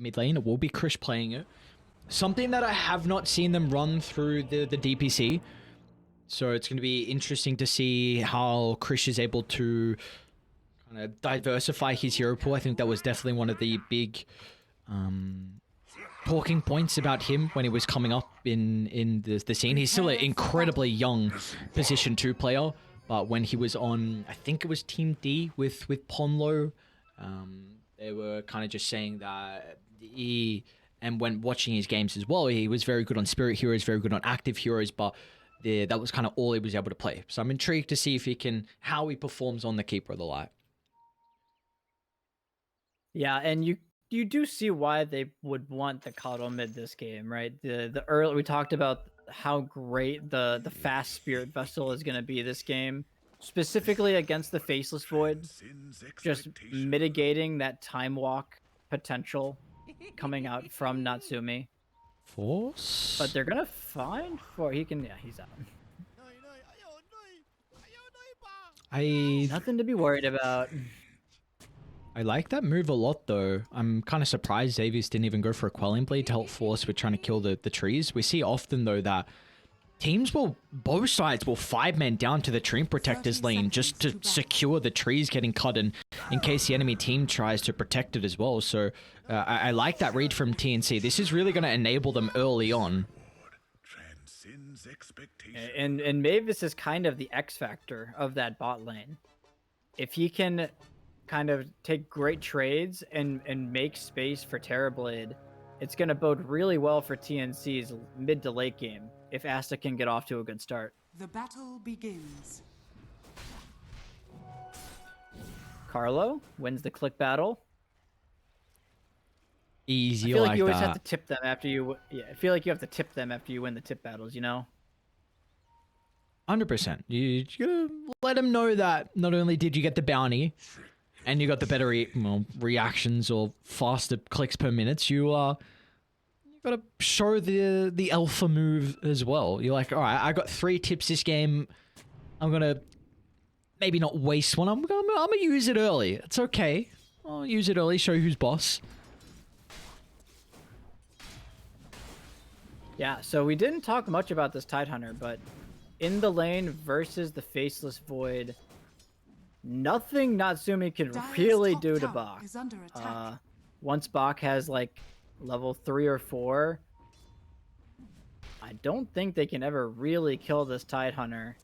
mid lane. It will be Krish playing it. Something that I have not seen them run through the DPC. So it's going to be interesting to see how Krish is able to kind of diversify his hero pool. I think that was definitely one of the big talking points about him when he was coming up in the scene. He's still an incredibly young Position 2 player, but when he was on, I think it was Team D with Ponlo, they were kind of just saying that and when watching his games as well, he was very good on Spirit Heroes, very good on active heroes, but that was kind of all he was able to play. So I'm intrigued to see how he performs on the Keeper of the Light. Yeah, and you do see why they would want the Kato mid this game, right? The early, we talked about how great the fast Spirit Vessel is going to be this game, specifically against the Faceless Void, just mitigating that time walk potential coming out from Natsumi. Force? But they're gonna find he's out. Nothing to be worried about. I like that move a lot, though. I'm kind of surprised Xavius didn't even go for a Quelling Blade to help Force with trying to kill the trees. We see often, though, that both sides will 5-man down to the Tree Protector's lane just to secure the trees getting cut in case the enemy team tries to protect it as well. So I like that read from TNC. This is really going to enable them early on. And Mavis is kind of the X factor of that bot lane. If he can kind of take great trades and make space for Terrorblade, it's going to bode really well for TNC's mid to late game if Asta can get off to a good start. The battle begins. Carlo wins the click battle. Easy, I feel like like you always that. have to tip them after you. Yeah, I feel like you have to tip them after you win the tip battles. You know. 100%. You gotta let them know that not only did you get the bounty, and you got the better reactions or faster clicks per minute, you gotta show the alpha move as well. You're like, all right, I got 3 tips this game. I'm gonna maybe not waste one. I'm gonna use it early. It's okay. I'll use it early. Show who's boss. Yeah. So we didn't talk much about this Tidehunter, but in the lane versus the Faceless Void, nothing Natsumi can really do to Bach. Once Bach has like level 3 or 4, I don't think they can ever really kill this Tidehunter.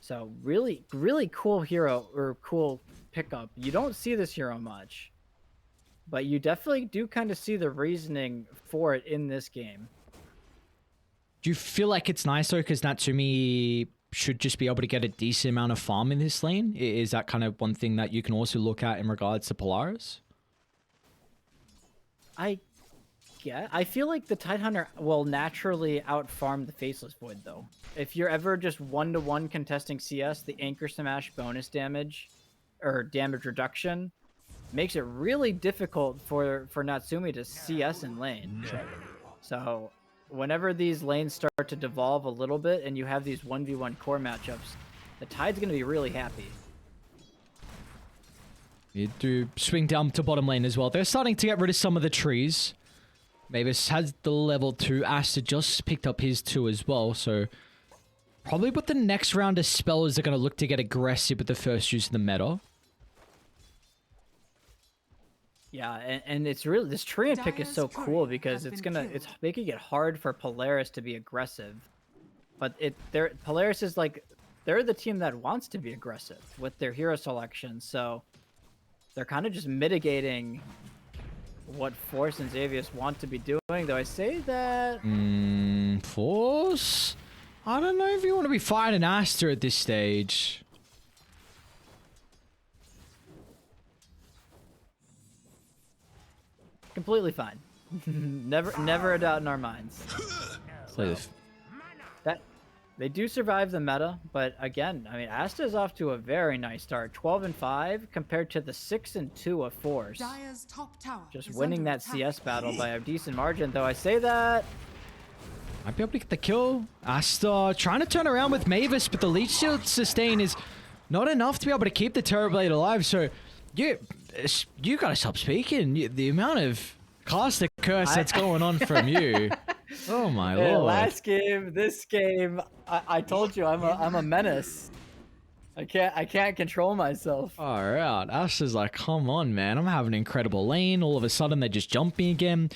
So really, really cool hero or cool pickup. You don't see this hero much, but you definitely do kind of see the reasoning for it in this game. Do you feel like it's nice though, because Natsumi should just be able to get a decent amount of farm in this lane? Is that kind of one thing that you can also look at in regards to Polaris? I feel like the Tidehunter will naturally outfarm the Faceless Void, though. If you're ever just 1-to-1 contesting CS, the Anchor Smash bonus damage, or damage reduction, makes it really difficult for Natsumi to CS in lane. So, whenever these lanes start to devolve a little bit, and you have these 1v1 core matchups, the Tide's going to be really happy. You do swing down to bottom lane as well. They're starting to get rid of some of the trees. Mavis has the level 2. Asta just picked up his 2 as well. So probably with the next round of spells, they're going to look to get aggressive with the first use of the meta. Yeah, and it's really, this Treant pick is so cool because it's making it hard for Polaris to be aggressive. But Polaris is like, they're the team that wants to be aggressive with their hero selection. So they're kind of just mitigating what Force and Xavius want to be doing, though I say that... Force? I don't know if you want to be fighting Asta at this stage. Completely fine. never a doubt in our minds. They do survive the meta, but again, I mean, Asta is off to a very nice start. 12-5 compared to the 6-2 of Force. Just winning that CS battle by a decent margin, though I say that. Might be able to get the kill. Asta trying to turn around with Mavis, but the Leech Shield sustain is not enough to be able to keep the Terrorblade alive. So you gotta stop speaking. The amount of Cast the curse that's going on from you. Oh my lord. Last game, this game, I told you I'm a menace. I can't control myself. Alright, Ash is like, come on, man. I'm having an incredible lane. All of a sudden, they're just jumping again.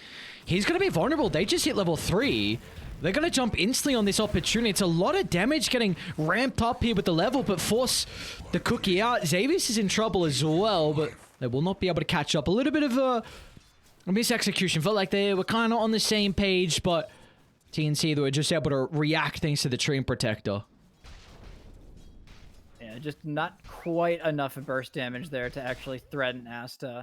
He's going to be vulnerable. They just hit level 3. They're going to jump instantly on this opportunity. It's a lot of damage getting ramped up here with the level, but force the cookie out. Xavius is in trouble as well, but they will not be able to catch up. A little bit of a mis-execution. Felt like they were kind of on the same page, but TNC, they were just able to react thanks to the Treant Protector. Yeah, just not quite enough burst damage there to actually threaten Asta.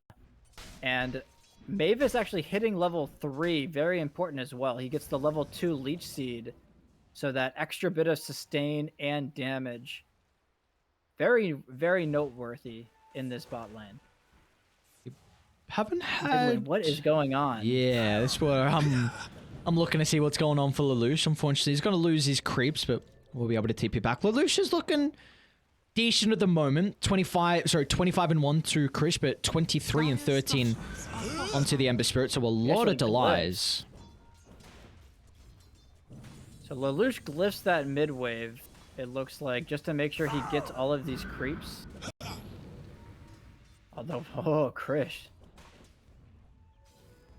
And Mavis actually hitting level 3, very important as well. He gets the level 2 Leech Seed, so that extra bit of sustain and damage. Very, very noteworthy in this bot lane. Haven't had... What is going on? Yeah, that's where I'm looking to see what's going on for Lelouch. Unfortunately, he's going to lose his creeps, but we'll be able to TP back. Lelouch is looking decent at the moment. 25 and 1 to Krish, but 23 and 13 onto the Ember Spirit, so a lot of delays. So Lelouch glyphs that mid wave, it looks like, just to make sure he gets all of these creeps. Although, oh, Krish.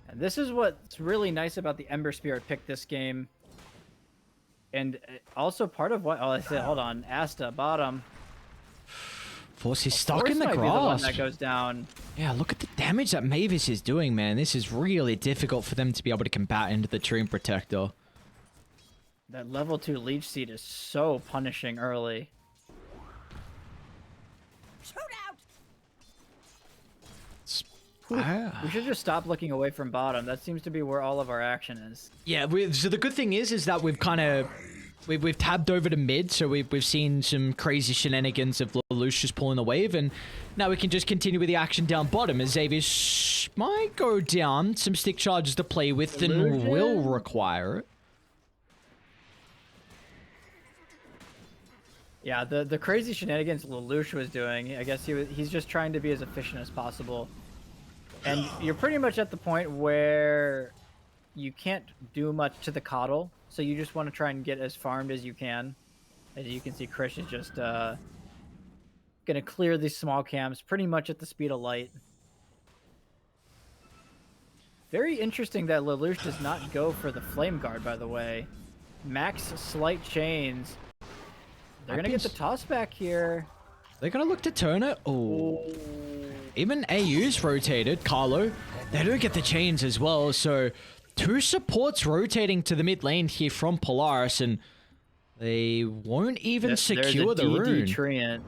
And this is what's really nice about the Ember Spirit pick this game. And also part of what... Oh, I said, hold on. Asta, bottom. Force is stuck in the grass. Be the one that goes down. Yeah, look at the damage that Mavis is doing, man. This is really difficult for them to be able to combat into the Treant Protector. That level 2 Leech Seed is so punishing early. We should just stop looking away from bottom. That seems to be where all of our action is. Yeah, so the good thing is that we've kind of... We've tabbed over to mid, so we've seen some crazy shenanigans of Lelouch just pulling the wave, and now we can just continue with the action down bottom as Xavius might go down. Some stick charges to play with and will require it. Yeah, the crazy shenanigans Lelouch was doing, I guess he's just trying to be as efficient as possible. And you're pretty much at the point where you can't do much to the coddle, so you just want to try and get as farmed as you can. As you can see, Krish is just gonna clear these small camps pretty much at the speed of light. Very interesting that Lelouch does not go for the Flame Guard, by the way. Max Slight Chains. They're gonna get the toss back here. They're gonna look to turn it. Oh. Even AU's rotated. Carlo. They don't get the chains as well, so 2 supports rotating to the mid lane here from Polaris, and they won't even secure the rune. Treant.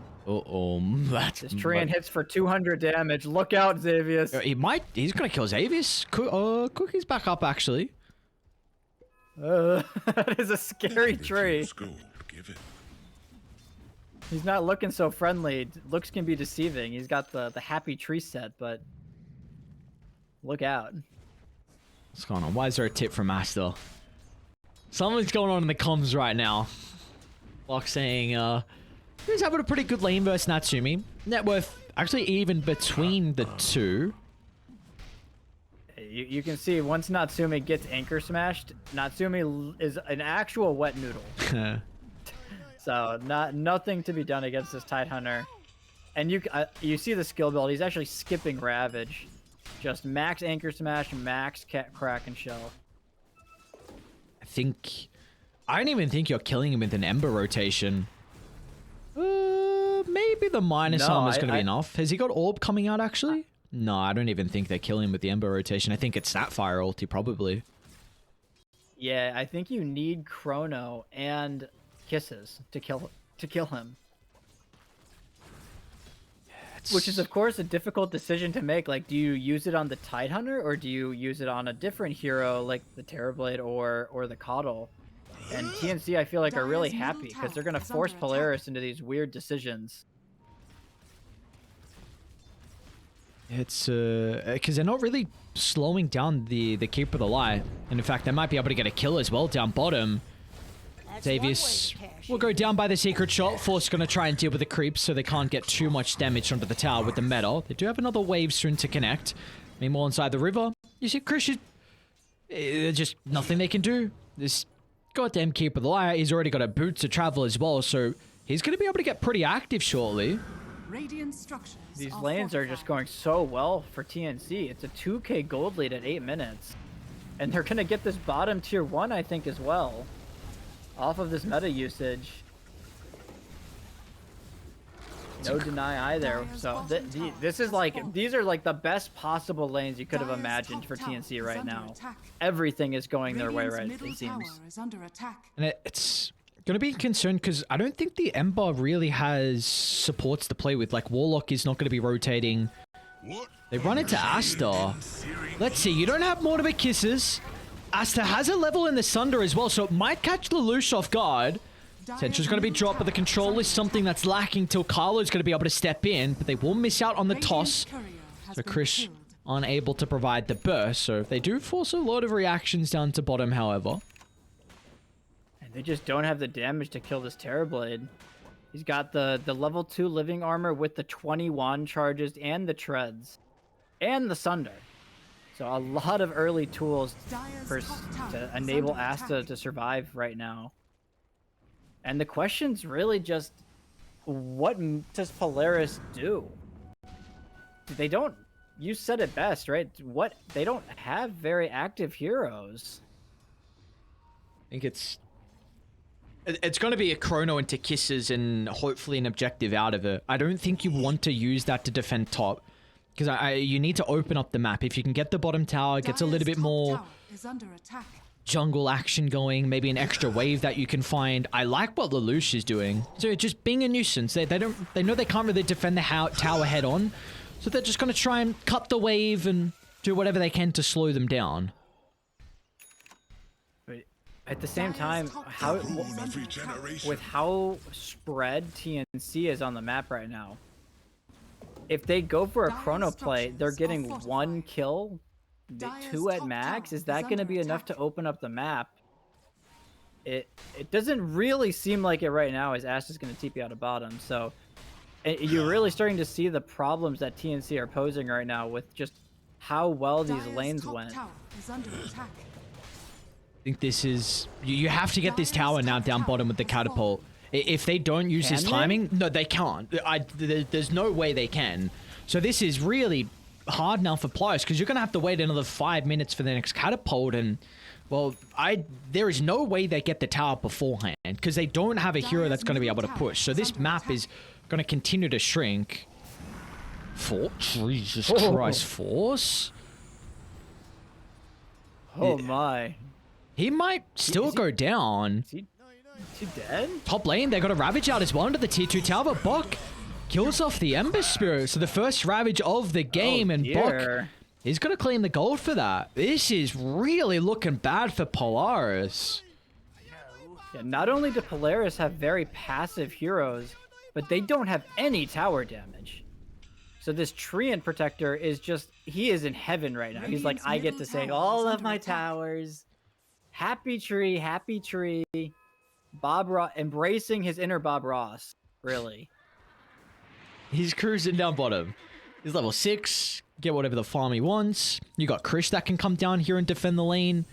This Treant hits for 200 damage. Look out, Xavius. He's gonna kill Xavius. Cookie's back up, actually. That is a scary tree. He's not looking so friendly. Looks can be deceiving. He's got the happy tree set, but look out. What's going on? Why is there a tip from Master? Something's going on in the comms right now. Lock saying, he's having a pretty good lane versus Natsumi. Net worth actually even between the two. You can see once Natsumi gets anchor smashed, Natsumi is an actual wet noodle. So nothing to be done against this Tidehunter. And you see the skill build. He's actually skipping Ravage. Just max anchor smash, max crack and shell. I don't even think you're killing him with an Ember rotation. Maybe the minus armor is going to be enough. Has he got Orb coming out actually? No, I don't even think they're killing him with the Ember rotation. I think it's Snapfire ulti probably. Yeah, I think you need Chrono and Kisses to kill him. Which is, of course, a difficult decision to make. Like, do you use it on the Tidehunter, or do you use it on a different hero, like the Terrorblade or the Coddle? And TNC, I feel like, are really happy, because they're going to force Polaris into these weird decisions. It's, because they're not really slowing down the Keeper of the Light. And in fact, they might be able to get a kill as well down bottom. Xavius will go down by the secret shot. Force going to try and deal with the creeps so they can't get too much damage onto the tower with the metal. They do have another wave soon to connect. Meanwhile, inside the river, you see, Chris, there's just nothing they can do. This goddamn Keeper of the Light, he's already got a boot to travel as well, so he's going to be able to get pretty active shortly. Radiant structures These are lanes are just fortified. going so well for TNC. It's a 2k gold lead at 8 minutes. And they're going to get this bottom tier 1, I think, as well. Off of this meta usage. No deny either. So this is like, these are like the best possible lanes you could have imagined for TNC right now. Everything is going their way, right, it seems. Is under attack. And it's going to be a concern because I don't think the Ember really has supports to play with. Like, Warlock is not going to be rotating. They run into Asta. Let's see, you don't have Mortimer Kisses. Asta has a level in the Sunder as well, so it might catch Lelouch off guard. Sentra's going to be dropped, but the control is something that's lacking till Carlo's going to be able to step in, but they will miss out on the toss. So Chris unable to provide the burst, so they do force a lot of reactions down to bottom, however. And they just don't have the damage to kill this Terrorblade. He's got the level 2 living armor with the 21 charges and the treads. And the Sunder. So a lot of early tools to enable Asta to survive right now. And the question's really just, what does Polaris do? They don't, you said it best, right? They don't have very active heroes. I think it's going to be a chrono into Kisses and hopefully an objective out of it. I don't think you want to use that to defend top. Because you need to open up the map. If you can get the bottom tower, it gets a little bit more jungle action going, maybe an extra wave that you can find. I like what Lelouch is doing. So just being a nuisance. They know they can't really defend the tower head on. So they're just going to try and cut the wave and do whatever they can to slow them down. But at the same time, with how spread TNC is on the map right now, if they go for a chrono play, they're getting 1 kill, 2 at max. Is that going to be enough to open up the map? It doesn't really seem like it right now, as Ash is going to TP out of bottom. So you're really starting to see the problems that TNC are posing right now with just how well these lanes went. I think this is... You have to get this tower now down bottom with the catapult. If they don't use this timing, no, they can't. There's no way they can. So this is really hard now for Polaris because you're going to have to wait another 5 minutes for the next catapult. And, well, there is no way they get the tower beforehand because they don't have a hero that's going to be able to push. So this map is going to continue to shrink. Jesus Christ, Force? Oh, my. He might still go down. Is he dead? Top lane, they got a Ravage out as well into the tier 2 tower, but Bok kills off the Ember Spirit. So the first Ravage of the game, and Bok is going to claim the gold for that. This is really looking bad for Polaris. Yeah, not only do Polaris have very passive heroes, but they don't have any tower damage. So this Treant Protector is just, he is in heaven right now. He's like, I get to say all of my towers. Happy tree, happy tree. Bob Ross, embracing his inner Bob Ross, really. He's cruising down bottom. He's level 6, get whatever the farm he wants. You got Krish that can come down here and defend the lane.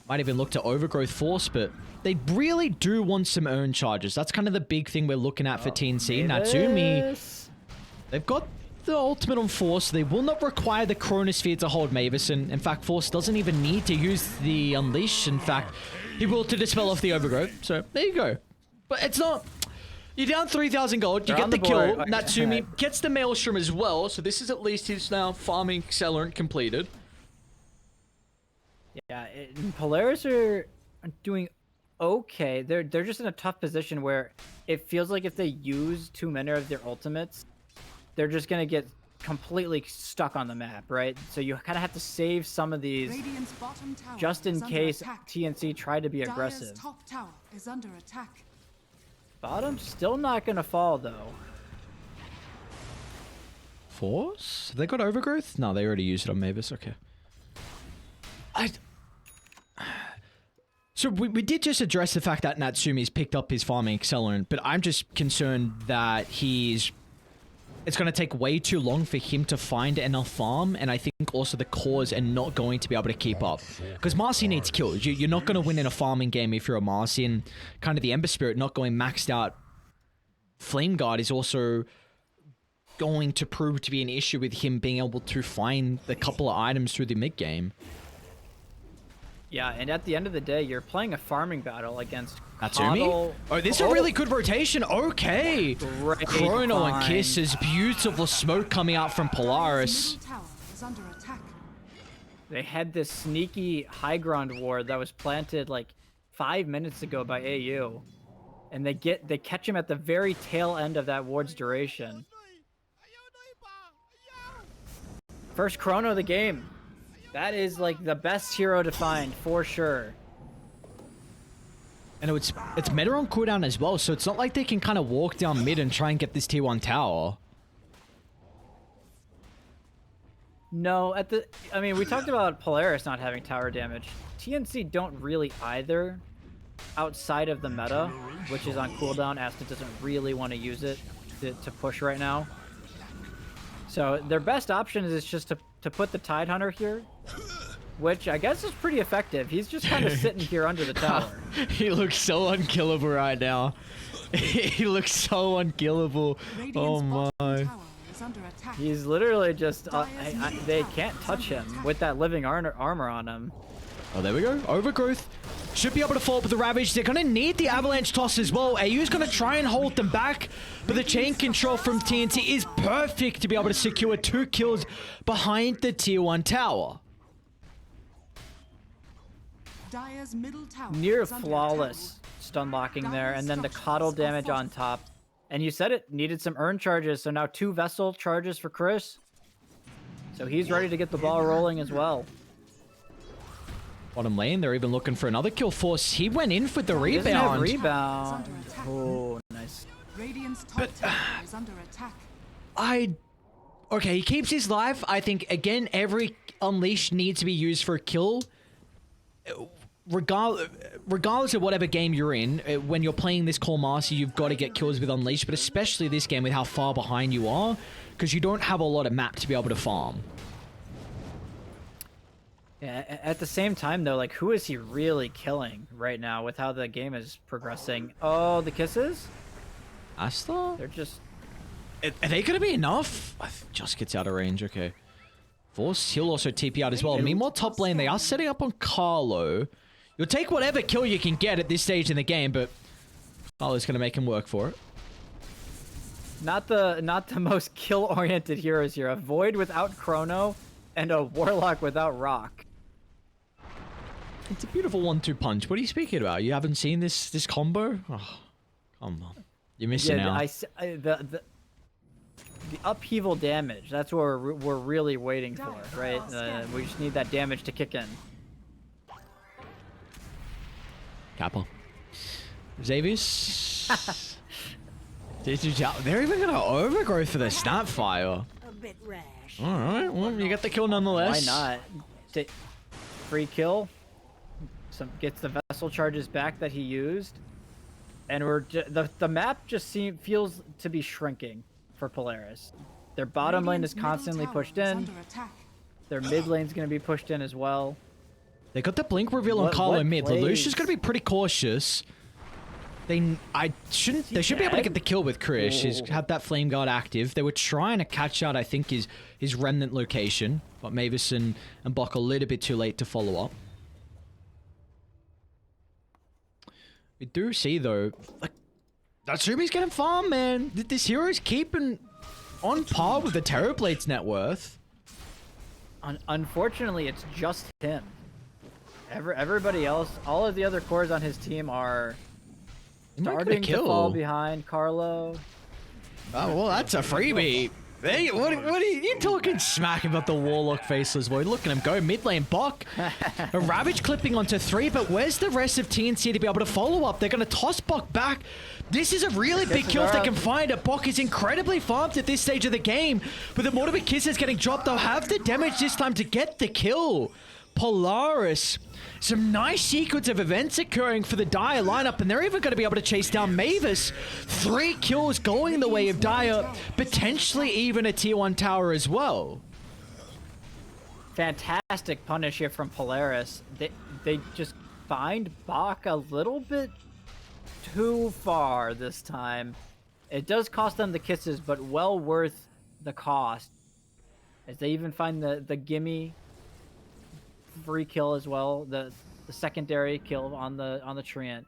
Might even look to Overgrowth Force, but they really do want some earn charges. That's kind of the big thing we're looking at for TNC. Natsumi, they've got the ultimate on Force. They will not require the Chronosphere to hold Mavis, and in fact, Force doesn't even need to use the Unleash. In fact, he will to dispel off the Overgrowth. So there you go. But it's not... You're down 3,000 gold. You get the kill. Natsumi gets the Maelstrom as well. So this is at least his now farming accelerant completed. Yeah, Polaris are doing okay. They're just in a tough position where it feels like if they use too many of their ultimates, they're just gonna get completely stuck on the map, right? So you kind of have to save some of these just in case TNC try to be aggressive. Top tower is under attack. Bottom's still not gonna fall though. Force? Have they got Overgrowth? No, they already used it on Mavis. Okay. So we did just address the fact that Natsumi's picked up his farming accelerant, but I'm just concerned that he's it's going to take way too long for him to find enough farm, and I think also the cores are not going to be able to keep up. Because Marcy needs kills. You're not going to win in a farming game if you're a Marcy, and kind of the Ember Spirit not going maxed out Flame Guard is also going to prove to be an issue with him being able to find the couple of items through the mid game. Yeah, and at the end of the day, you're playing a farming battle against Natsumi? Coddle. Oh, this is a really good rotation. Okay. Great Chrono and find. Kisses. Beautiful smoke coming out from Polaris. Middle tower is under attack. They had this sneaky high ground ward that was planted like 5 minutes ago by AU. And they catch him at the very tail end of that ward's duration. First chrono of the game. That is like the best hero to find for sure. And it's meta on cooldown as well, so it's not like they can kind of walk down mid and try and get this T1 tower. No, I mean, we talked about Polaris not having tower damage. TNC don't really either, outside of the meta, which is on cooldown. Asta doesn't really want to use it to push right now. So their best option is just to put the Tidehunter here, which I guess is pretty effective. He's just kind of sitting here under the tower. He looks so unkillable right now. He looks so unkillable. Oh my. Tower is under attack. He's literally just, they can't touch him with that living armor on him. Oh, there we go. Overgrowth should be able to follow up with the Ravage. They're going to need the Avalanche Toss as well. AU's going to try and hold them back, but the chain control from TNC is perfect to be able to secure 2 kills behind the tier 1 tower. Dire's middle tower Near is under flawless stun locking there, and then the Coddle damage on top. And you said it needed some urn charges, so now 2 vessel charges for Chris. So he's ready to get the ball rolling as well. Bottom lane, they're even looking for another kill force. He went in for the Doesn't have rebound. rebound. Oh, nice. Radiant's top tower is under attack. Okay, he keeps his life. I think, again, every Unleash needs to be used for a kill. Regardless of whatever game you're in, when you're playing this Core Master, you've got to get kills with Unleash, but especially this game with how far behind you are, because you don't have a lot of map to be able to farm. Yeah, at the same time, though, like, who is he really killing right now with how the game is progressing? Oh, the kisses? Asta? They're just... Are they going to be enough? Just gets out of range, okay. Force, he'll also TP out as well. Meanwhile, top lane, they are setting up on Carlo. You'll take whatever kill you can get at this stage in the game, but Carlo's going to make him work for it. Not the most kill-oriented heroes here. A Void without Chrono and a Warlock without Rock. It's a beautiful 1-2 punch. What are you speaking about? You haven't seen this combo? Oh, come on. You're missing out. The upheaval damage, that's what we're really waiting for, right? We just need that damage to kick in. Kappa. Xavius. They're even going to overgrowth for the Snapfire. A bit rash. Alright, well, you get the kill nonetheless. Why not? Free kill. Gets the vessel charges back that he used. And the map just feels to be shrinking for Polaris. Their bottom lane is constantly pushed in. Their mid lane's going to be pushed in as well. They got the blink reveal on Carlo mid. Lelouch's going to be pretty cautious. They should be able to get the kill with Krish. He's had that Flame Guard active. They were trying to catch out, I think, his remnant location. But Mavis and Bok a little bit too late to follow up. We do see, though, like, Natsumi's getting farm, man. This hero's keeping on par with the Terrorblade's net worth. Unfortunately, it's just him. Everybody else, all of the other cores on his team are starting to fall behind Carlo. Oh, well, that's a freebie. Hey, what are you talking smack about the Warlock Faceless Void? Look at him go. Mid lane, Bok. A Ravage clipping onto 3, but where's the rest of TNC to be able to follow up? They're going to toss Bok back. This is a really big kill if they can find it. Bok is incredibly farmed at this stage of the game, but the Mortimer Kiss is getting dropped. They'll have the damage this time to get the kill. Polaris. Some nice sequence of events occurring for the Dire lineup, and they're even going to be able to chase down Mavis. 3 kills going the way of Dire, potentially even a tier 1 tower as well. Fantastic punish here from Polaris. They just find Bach a little bit too far this time. It does cost them the kisses, but well worth the cost. As they even find the gimme free kill as well, the secondary kill on the treant.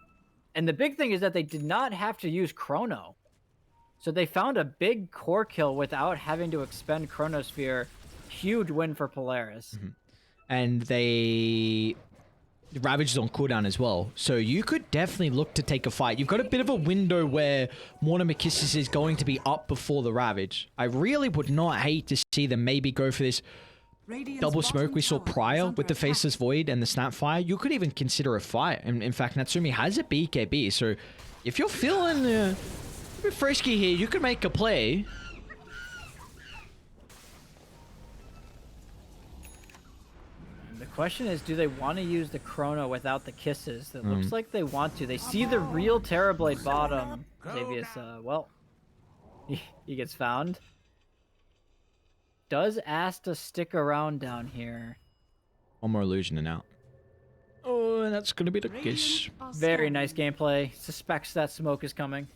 And the big thing is that they did not have to use Chrono. So they found a big core kill without having to expend Chronosphere. Huge win for Polaris. Mm-hmm. And the Ravage is on cooldown as well. So you could definitely look to take a fight. You've got a bit of a window where Mortimer Kisses is going to be up before the Ravage. I really would not hate to see them maybe go for this double smoke we saw prior with the Faceless Void and the Snapfire. You could even consider a fight. And in fact, Natsumi has a BKB. So if you're feeling a bit frisky here, you could make a play. The question is, do they want to use the Chrono without the kisses? It looks like they want to. They see the real Terrorblade bottom. Xavius, well, he gets found. Does ask to stick around down here. One more illusion and out. Oh, and that's going to be the case. Very nice gameplay. Suspects that smoke is coming.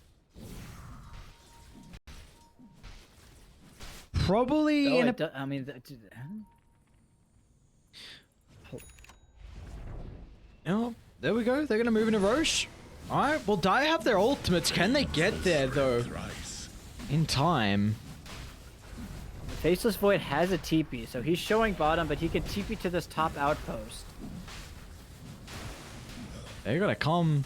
Probably in a... I mean... Oh, there we go. They're going to move into Roche. All right. Well, Dire have their ultimates. Can they get there, though? In time. Faceless Void has a TP, so he's showing bottom, but he can TP to this top outpost. They're going to come.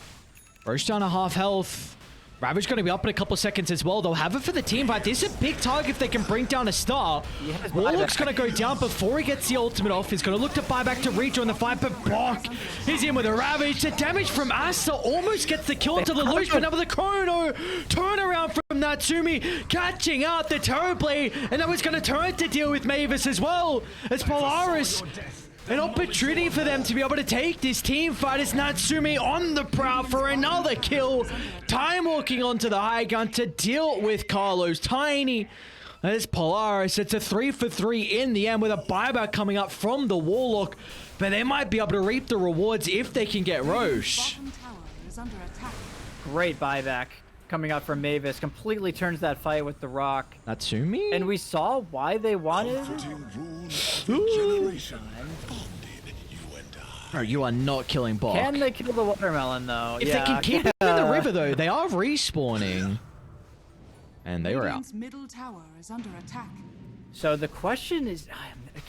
Roche down to half health. Ravage going to be up in a couple seconds as well. They'll have it for the team fight. This is a big target if they can bring down a star. Yes, Warlock's going to go down before he gets the ultimate off. He's going to look to buy back to rejoin the fight, but Bach is in with a Ravage. The damage from Asta almost gets the kill to the Lelouch, but now with the Chrono. Turnaround from Natsumi, catching out the Terrorblade, and now he's going to turn to deal with Mavis as well. As Polaris, an opportunity for them to be able to take this team fight as Natsumi on the prowl for another kill. Time walking onto the high gun to deal with Carlos Tiny. As Polaris, it's a 3-for-3 in the end with a buyback coming up from the Warlock. But they might be able to reap the rewards if they can get Roche. Great buyback coming out from Mavis. Completely turns that fight with the rock. Natsumi? And we saw why they wanted... Bro, you are not killing Bach. Can they kill the watermelon, though? If they can keep it in the river, though, they are respawning. And they were out. Middle tower is under attack. So the question is,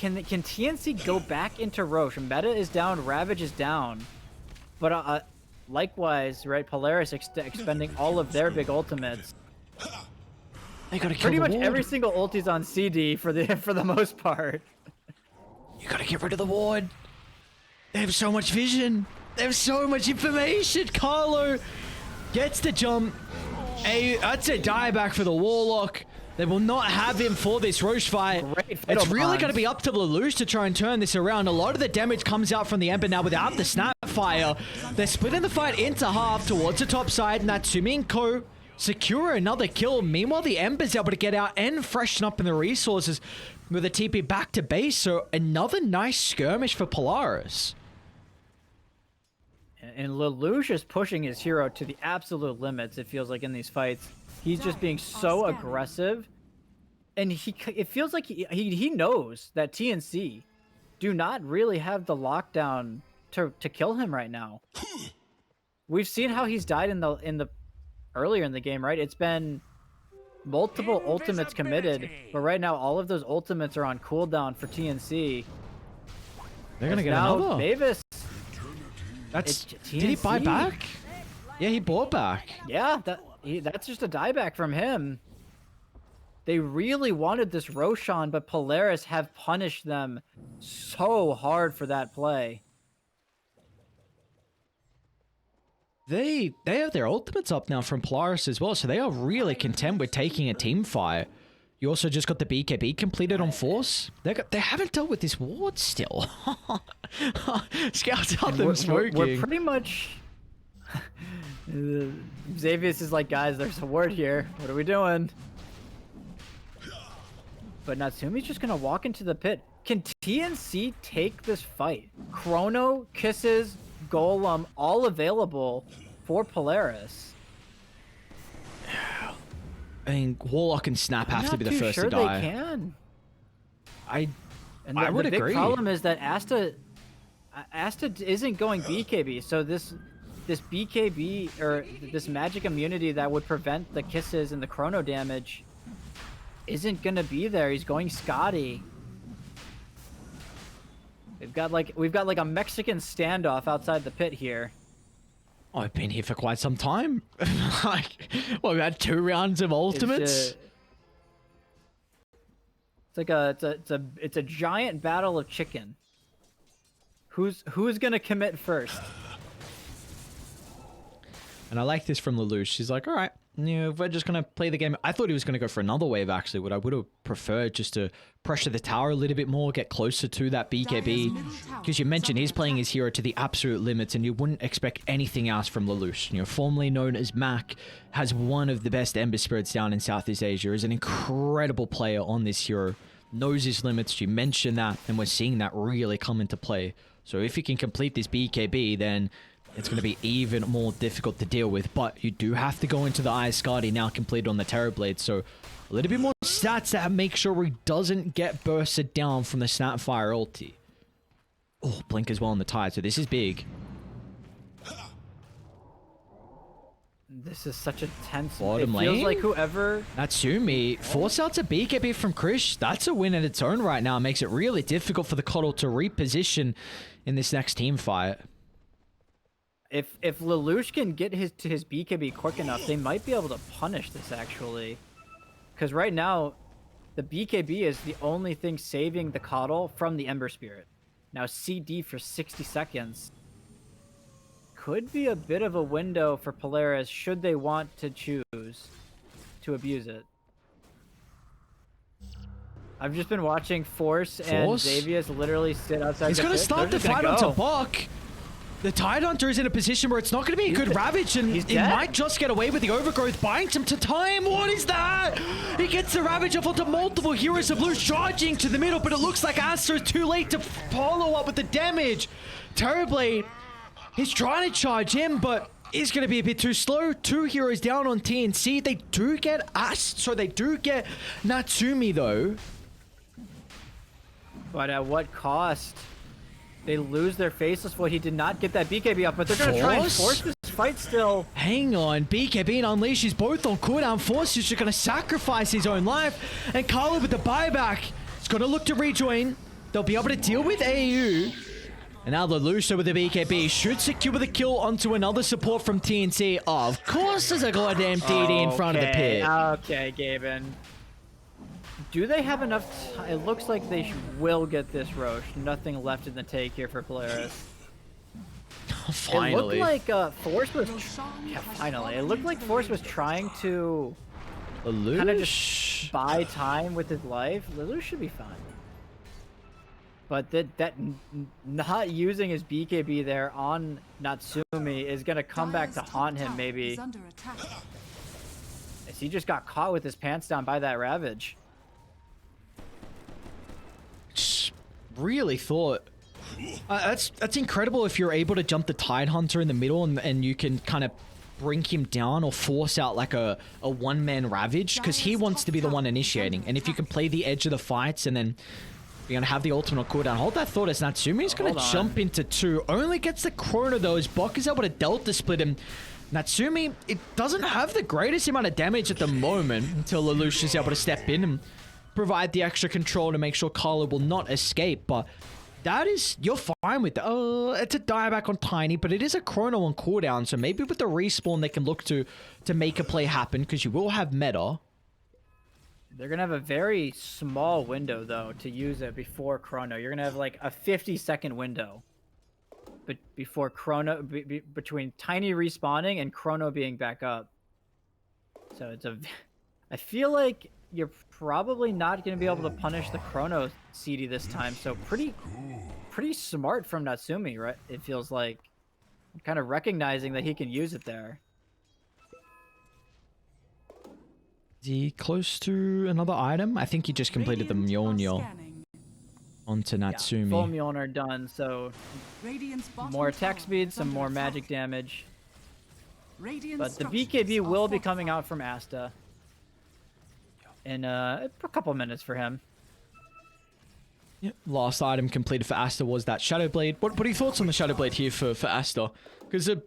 can TNC go back into Roche? Meta is down, Ravage is down. But likewise, right, Polaris expending all of their big ultimates. They gotta kill Pretty the much ward. every single ulti's on CD for the most part. You gotta get rid of the ward. They have so much vision. They have so much information. Carlo gets the jump. That's a dieback for the Warlock. They will not have him for this Roche fight. It's really going to be up to Lelouch to try and turn this around. A lot of the damage comes out from the Ember now without the Snapfire. They're splitting the fight into half towards the top side. Natsumi and Co. secure another kill. Meanwhile, the Ember's able to get out and freshen up in the resources with a TP back to base. So another nice skirmish for Polaris. And Lelouch is pushing his hero to the absolute limits, it feels like, in these fights. He's just being so aggressive. And it feels like he knows that TNC do not really have the lockdown to kill him right now. We've seen how he's died in the earlier in the game, right? It's been multiple ultimates committed, but right now all of those ultimates are on cooldown for TNC. They're gonna get now another. Mavis. Did he buy back? Yeah, he bought back. Yeah, that's just a dieback from him. They really wanted this Roshan, but Polaris have punished them so hard for that play. They have their ultimates up now from Polaris as well, so they are really content with taking a team fight. You also just got the BKB completed on Force. They haven't dealt with this ward still. Scouts out them smoking. We're pretty much... Xavius is like, guys, there's a ward here. What are we doing? But Natsumi's just going to walk into the pit. Can TNC take this fight? Chrono, Kisses, Golem, all available for Polaris. I mean, Warlock and Snap have to be the first sure to die. They can. I would would agree. The agree. big problem is that Asta isn't going BKB, so this BKB or this magic immunity that would prevent the Kisses and the Chrono damage isn't gonna be there. He's going Scotty. We've got like a Mexican standoff outside the pit here. I've been here for quite some time. Like, well, we had 2 rounds of ultimates. It's a giant battle of chicken. Who's gonna commit first? And I like this from Lelouch. She's like, all right, we're just going to play the game. I thought he was going to go for another wave, actually. What I would have preferred just to pressure the tower a little bit more, get closer to that BKB. Because you mentioned he's playing his hero to the absolute limits, and you wouldn't expect anything else from Lelouch. Formerly known as Mac, has one of the best Ember Spirits down in Southeast Asia, is an incredible player on this hero, knows his limits. You mentioned that, and we're seeing that really come into play. So if he can complete this BKB, then it's going to be even more difficult to deal with, but you do have to go into the Ice Guardi now completed on the Terrorblade, so a little bit more stats that make sure he doesn't get bursted down from the Snapfire ulti. Oh, Blink as well on the Tide, so this is big. This is such a tense... Bottom it feels lane? like whoever... Natsumi, force out to BKB from Krish. That's a win in its own right now. Makes it really difficult for the Coddle to reposition in this next team fight. If Lelouch can get to his BKB quick enough, they might be able to punish this, actually. Because right now, the BKB is the only thing saving the Coddle from the Ember Spirit. Now, CD for 60 seconds could be a bit of a window for Polaris should they want to choose to abuse it. I've just been watching Force and Xavius literally sit outside He's the going to pit. start the fight onto Buck. The Tidehunter is in a position where it's not going to be a good Ravage, and he might just get away with the Overgrowth. Binds him to time. What is that? He gets the Ravage off onto multiple Heroes of Blue, charging to the middle, but it looks like Asta is too late to follow up with the damage. Terrorblade, he's trying to charge him, but is going to be a bit too slow. 2 heroes down on TNC. They do get Ast, so they do get Natsumi, though. But at what cost? They lose their Faceless Void. He did not get that BKB up, but they're going to try and force this fight still. Hang on. BKB and Unleash is both on cooldown. Force is just going to sacrifice his own life. And Carlo with the buyback is going to look to rejoin. They'll be able to deal with AU. And now Lelouch with the BKB should secure the kill onto another support from TNC. Oh, of course there's a goddamn DD in front of the pit. Okay, Gaben. Do they have enough time? It looks like they will get this Roche. Nothing left in the take here for Polaris. Finally. It looked like Force was... Yeah, finally. It looked like Force was trying to kind of just buy time with his life. Lelouch should be fine. But that not using his BKB there on Natsumi is going to come back to haunt him, maybe. As he just got caught with his pants down by that Ravage. Really thought that's incredible if you're able to jump the Tidehunter in the middle and you can kind of bring him down or force out like a one-man Ravage, because he wants to be the one initiating. And if you can play the edge of the fights and then you're gonna have the ultimate cooldown. Hold that thought as Natsumi's gonna jump into 2. Only gets the Chrono though, as Bok is able to Delta split him. Natsumi, it doesn't have the greatest amount of damage at the moment until Lelouch is able to step in and provide the extra control to make sure Carlo will not escape, but that is, you're fine with that. It's a dieback on Tiny, but it is a Chrono on cooldown, so maybe with the respawn they can look to make a play happen, because you will have meta. They're going to have a very small window, though, to use it before Chrono. You're going to have like a 50-second window before Chrono, between Tiny respawning and Chrono being back up. So it's a... I feel like you're probably not going to be able to punish the Chrono CD this time. So pretty smart from Natsumi, right? It feels like kind of recognizing that he can use it there. Is he close to another item? I think he just completed the Mjolnir onto Natsumi. Yeah, full Mjolnir done, so more attack speed, some more magic damage. But the BKB will be coming out from Asta in a couple minutes for him. Yep. Last item completed for Asta was that Shadow Blade. What are your thoughts on the Shadow Blade here for Asta? Because the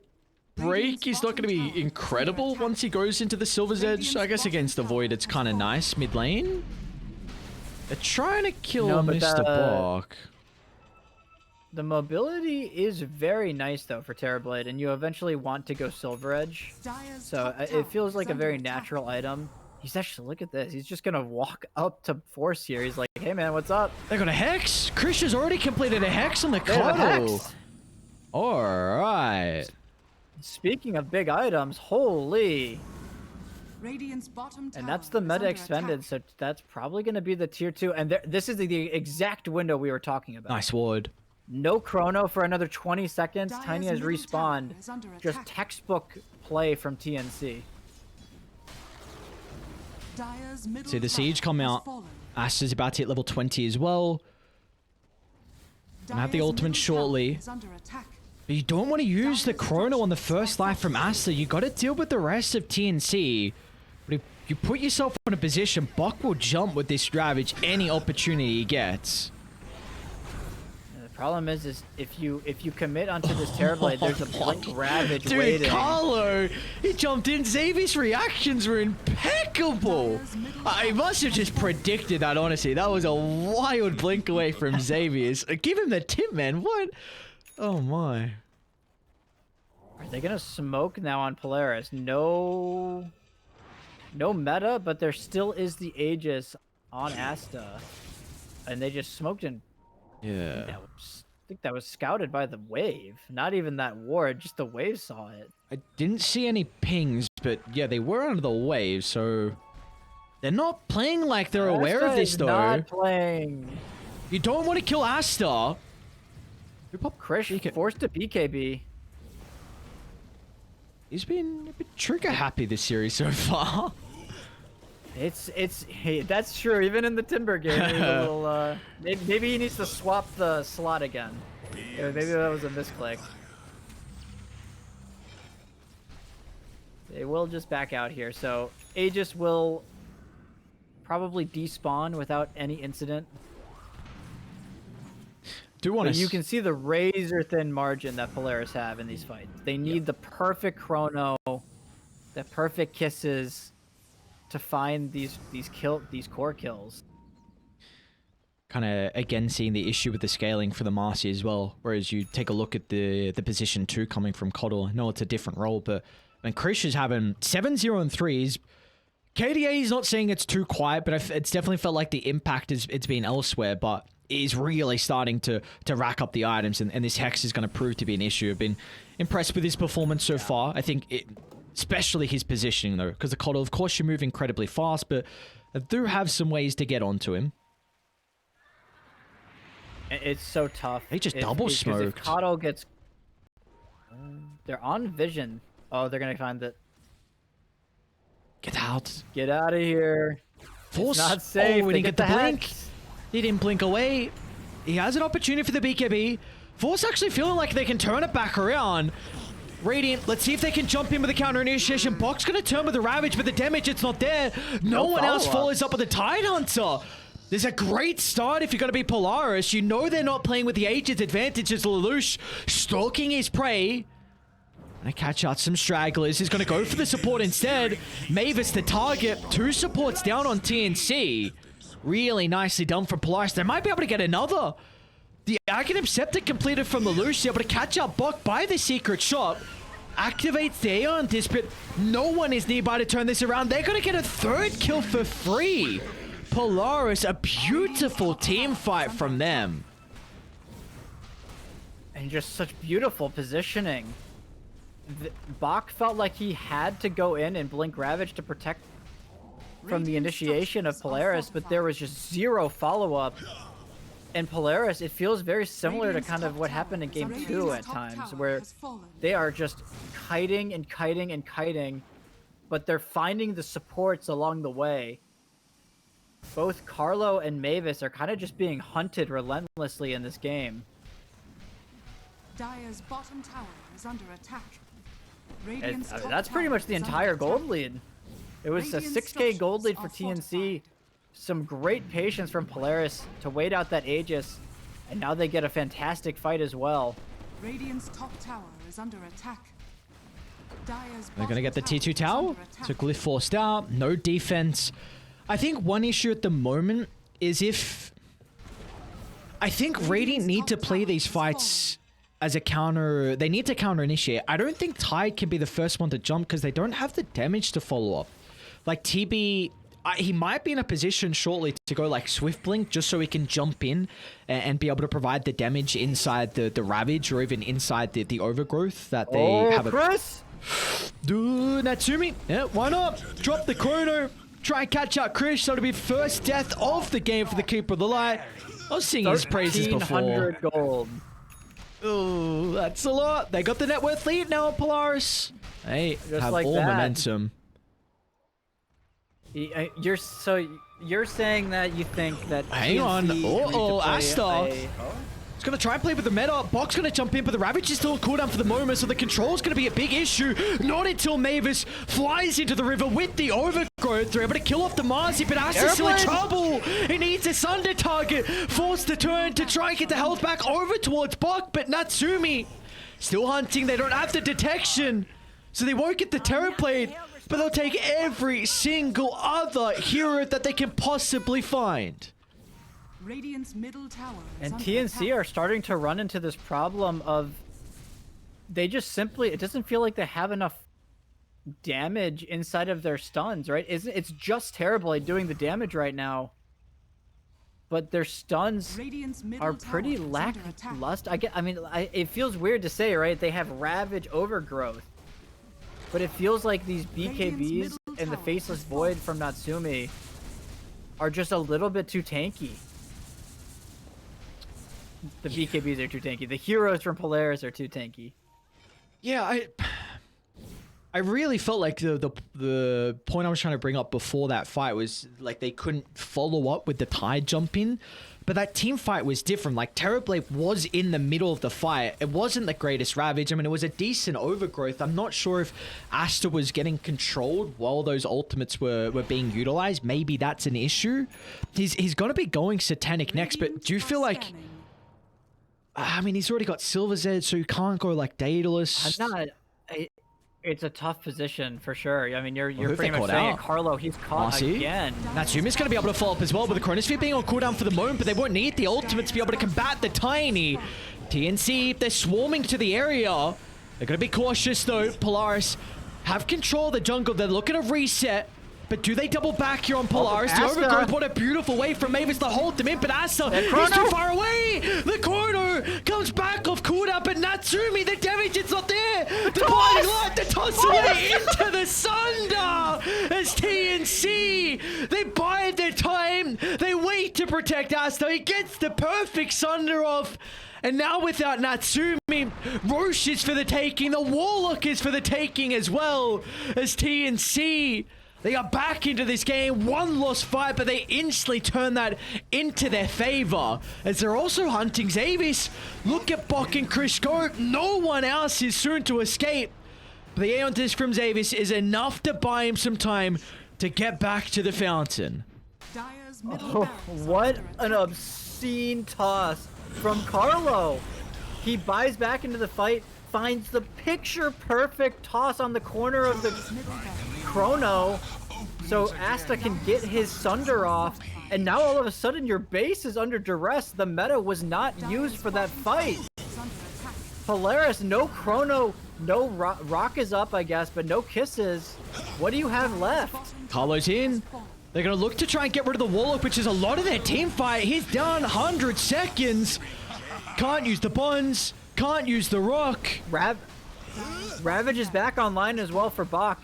break is not going to be incredible once he goes into the Silver's Edge. I guess against the Void it's kind of nice mid lane. They're trying to kill Mr. Bok. The mobility is very nice though for Terrorblade, and you eventually want to go Silver Edge. So it feels like a very natural item. He's actually, look at this. He's just going to walk up to Force here. He's like, hey man, what's up? They got a Hex. Christian's already completed a Hex on the Cuddle. Alright. Speaking of big items, holy. Bottom and that's the meta expended, so that's probably going to be the tier 2. And this is the exact window we were talking about. Nice ward. No chrono for another 20 seconds. Tiny has respawned. Just textbook play from TNC. See the Siege come out. Asta's about to hit level 20 as well. Gonna have the ultimate shortly. But you don't want to use the chrono on the first life from Asta. You got to deal with the rest of TNC. But if you put yourself in a position, Bok will jump with this Ravage any opportunity he gets. The problem is if you commit onto this Terrorblade, there's a Blink Ravage Dude, waiting. Carlo, he jumped in. Xavier's reactions were impeccable. I must have just predicted that, honestly. That was a wild blink away from Xavier's. Give him the tip, man. What? Oh, my. Are they going to smoke now on Polaris? No meta, but there still is the Aegis on Asta. And they just smoked in. Yeah. I think that was scouted by the wave. Not even that ward, just the wave saw it. I didn't see any pings, but yeah, they were under the wave, so they're not playing like they're aware of this, though. Not playing. You don't want to kill Asta. Krish forced to BKB. He's been a bit trigger happy this series so far. Hey, that's true. Even in the Timber game, he's a little, maybe he needs to swap the slot again. Yeah, maybe that was a misclick. They will just back out here, so Aegis will probably despawn without any incident. You can see the razor thin margin that Polaris have in these fights. They need the perfect chrono, the perfect kisses to find these core kills. Kind of again seeing the issue with the scaling for the Marcy as well. Whereas you take a look at the position 2 coming from Coddle. I know it's a different role, but when Krish is having 7-0 and 3s, KDA is not saying it's too quiet, but it's definitely felt like the impact it's been elsewhere. But is really starting to rack up the items, and this Hex is going to prove to be an issue. I've been impressed with his performance so far. I think especially his positioning, though, because the Coddle, of course, you move incredibly fast, but I do have some ways to get onto him. It's so tough. They just double smoked. If Coddle gets... they're on Vision. Oh, they're going to find it. Get out. Get out of here. Force. It's not safe. Oh, we didn't get the blink. Hex. He didn't blink away. He has an opportunity for the BKB. Force actually feeling like they can turn it back around. Radiant, let's see if they can jump in with the counter initiation. Bok's gonna turn with the Ravage, but the damage, it's not there. No one else follows up with the Tidehunter. There's a great start if you're gonna be Polaris. You know they're not playing with the Aegis advantage as Lelouch stalking his prey. Gonna catch out some stragglers. He's gonna go for the support instead. Mavis the target. 2 supports down on TNC. Really nicely done from Polaris. They might be able to get another. The Aghanim Scepter completed from Lelouch, able to catch out Bok by the secret shot. Activates the Aeon Disc, but no one is nearby to turn this around. They're going to get a 3rd kill for free. Polaris, a beautiful team fight from them. And just such beautiful positioning. Bok felt like he had to go in and blink Ravage to protect from the initiation of Polaris, but there was just zero follow-up. And Polaris, it feels very similar to kind of what happened in Game 2 at times, where they are just kiting and kiting and kiting, but they're finding the supports along the way. Both Carlo and Mavis are kind of just being hunted relentlessly in this game. Dire's bottom tower is under attack. That's pretty much the entire gold lead. It was a 6k gold lead for TNC. Some great patience from Polaris to wait out that Aegis, and now they get a fantastic fight as well. Radiant's top tower is under attack. They're going to get the T2 tower. So Glyph forced out. No defense. I think one issue at the moment is I think Radiant need to play these fights as a counter. They need to counter initiate. I don't think Tide can be the first one to jump because they don't have the damage to follow up. Like TB, he might be in a position shortly to go like Swift Blink just so he can jump in and be able to provide the damage inside the Ravage or even inside the Overgrowth that they have. Chris! Dude, Natsumi. Yeah, why not? Drop the Chrono. Try and catch out Chris. That'll be first death of the game for the Keeper of the Light. I was singing his praises before. 1,300 gold. Ooh, that's a lot. They got the net worth lead now, Polaris. They have like all that. momentum. You're saying that you think that Hang on. Asta. He's going to try and play with the meta. Bok's going to jump in, but the Ravage is still on cooldown for the moment, so the control's going to be a big issue. Not until Mavis flies into the river with the Overgrowth. They're able to kill off the Marzi, but Asta's still in trouble. He needs a Sunder target. Forced to turn to try and get the health back over towards Bok, but Natsumi still hunting. They don't have the detection, so they won't get the Terror Blade, but they'll take every single other hero that they can possibly find. Radiant's middle tower is And under TNC attack. are starting to run into this problem of they just simply, it doesn't feel like they have enough damage inside of their stuns, right? It's just terrible at doing the damage right now. But their stuns Radiant's middle are pretty tower is under attack. lackluster. It feels weird to say, right? They have Ravage Overgrowth. But it feels like these BKBs and the Faceless Void from Natsumi are just a little bit too tanky. The BKBs are too tanky. The heroes from Polaris are too tanky. Yeah, I really felt like the point I was trying to bring up before that fight was like they couldn't follow up with the Tide jump in. But that team fight was different. Like Terrorblade was in the middle of the fight. It wasn't the greatest Ravage. I mean, it was a decent Overgrowth. I'm not sure if Asta was getting controlled while those ultimates were being utilized. Maybe that's an issue. He's going to be going Satanic next, but do you feel like... I mean, he's already got Silver's Edge, so you can't go like Daedalus. It's a tough position for sure. I mean, you're who pretty much saying Carlo, he's caught again. Natsumi's going to be able to follow up as well, with the Chronosphere being on cooldown for the moment, but they won't need the ultimate to be able to combat the Tiny. TNC, they're swarming to the area. They're going to be cautious though. Polaris have control of the jungle. They're looking to reset. But do they double back here on Polaris? The Overgrowth, what a beautiful way from Mavis to hold them in, but Asta is too far away! The corner comes back off cooldown, but Natsumi, the damage, it's not there! The blinding light, the toss away into the Sunder! As TNC, they bide their time, they wait to protect Asta, he gets the perfect Sunder off, and now without Natsumi, Roche is for the taking, the Warlock is for the taking as well, as TNC... They are back into this game. One lost fight, but they instantly turn that into their favor. As they're also hunting Zavis. Look at Bok and Chris go. No one else is soon to escape. But the Aeon Disc from Zavis is enough to buy him some time to get back to the fountain. What an obscene toss from Carlo. He buys back into the fight, finds the picture-perfect toss on the corner of the Chrono, so Asta can get his Sunder off, and now all of a sudden your base is under duress. The meta was not used for that fight. Polaris, no Chrono, no Rock is up, I guess, but no Kisses. What do you have left? Carlo's in. They're going to look to try and get rid of the Warlock, which is a lot of their team fight. He's down 100 seconds. Can't use the Buns. Can't use the Rock. Ravage is back online as well for Bok.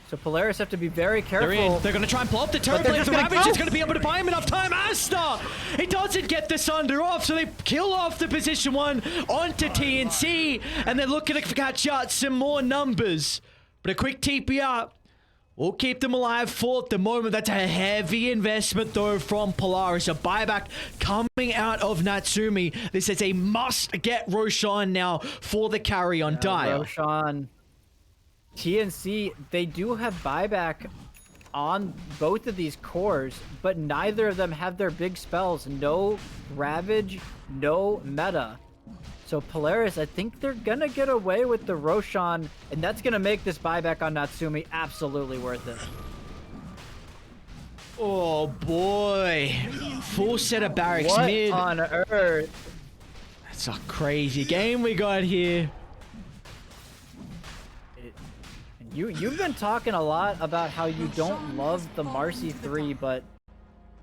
So Polaris have to be very careful. They're in. They're going to try and blow up the turret. The Ravage is going to be able to buy him enough time. Asta! He doesn't get the Sunder off, so they kill off the position 1 onto TNC, and they're looking to catch out some more numbers. But a quick TP out will keep them alive for the moment. That's a heavy investment, though, from Polaris. A buyback coming out of Natsumi. This is a must-get Roshan now for the carry on Dire. Roshan. TNC, they do have buyback on both of these cores, but neither of them have their big spells. No Ravage, no Meta. So Polaris, I think they're gonna get away with the Roshan, and that's gonna make this buyback on Natsumi absolutely worth it. Oh boy. Full set of barracks What mid. on earth? That's a crazy game we got here. You've been talking a lot about how you don't love the Marcy 3, but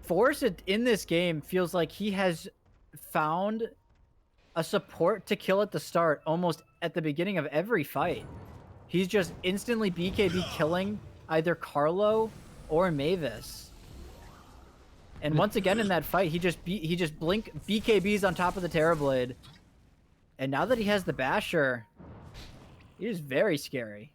Force in this game feels like he has found a support to kill at the start, almost at the beginning of every fight. He's just instantly BKB killing either Carlo or Mavis. And once again in that fight, he just blink BKBs on top of the Terrorblade. And now that he has the Basher, he is very scary.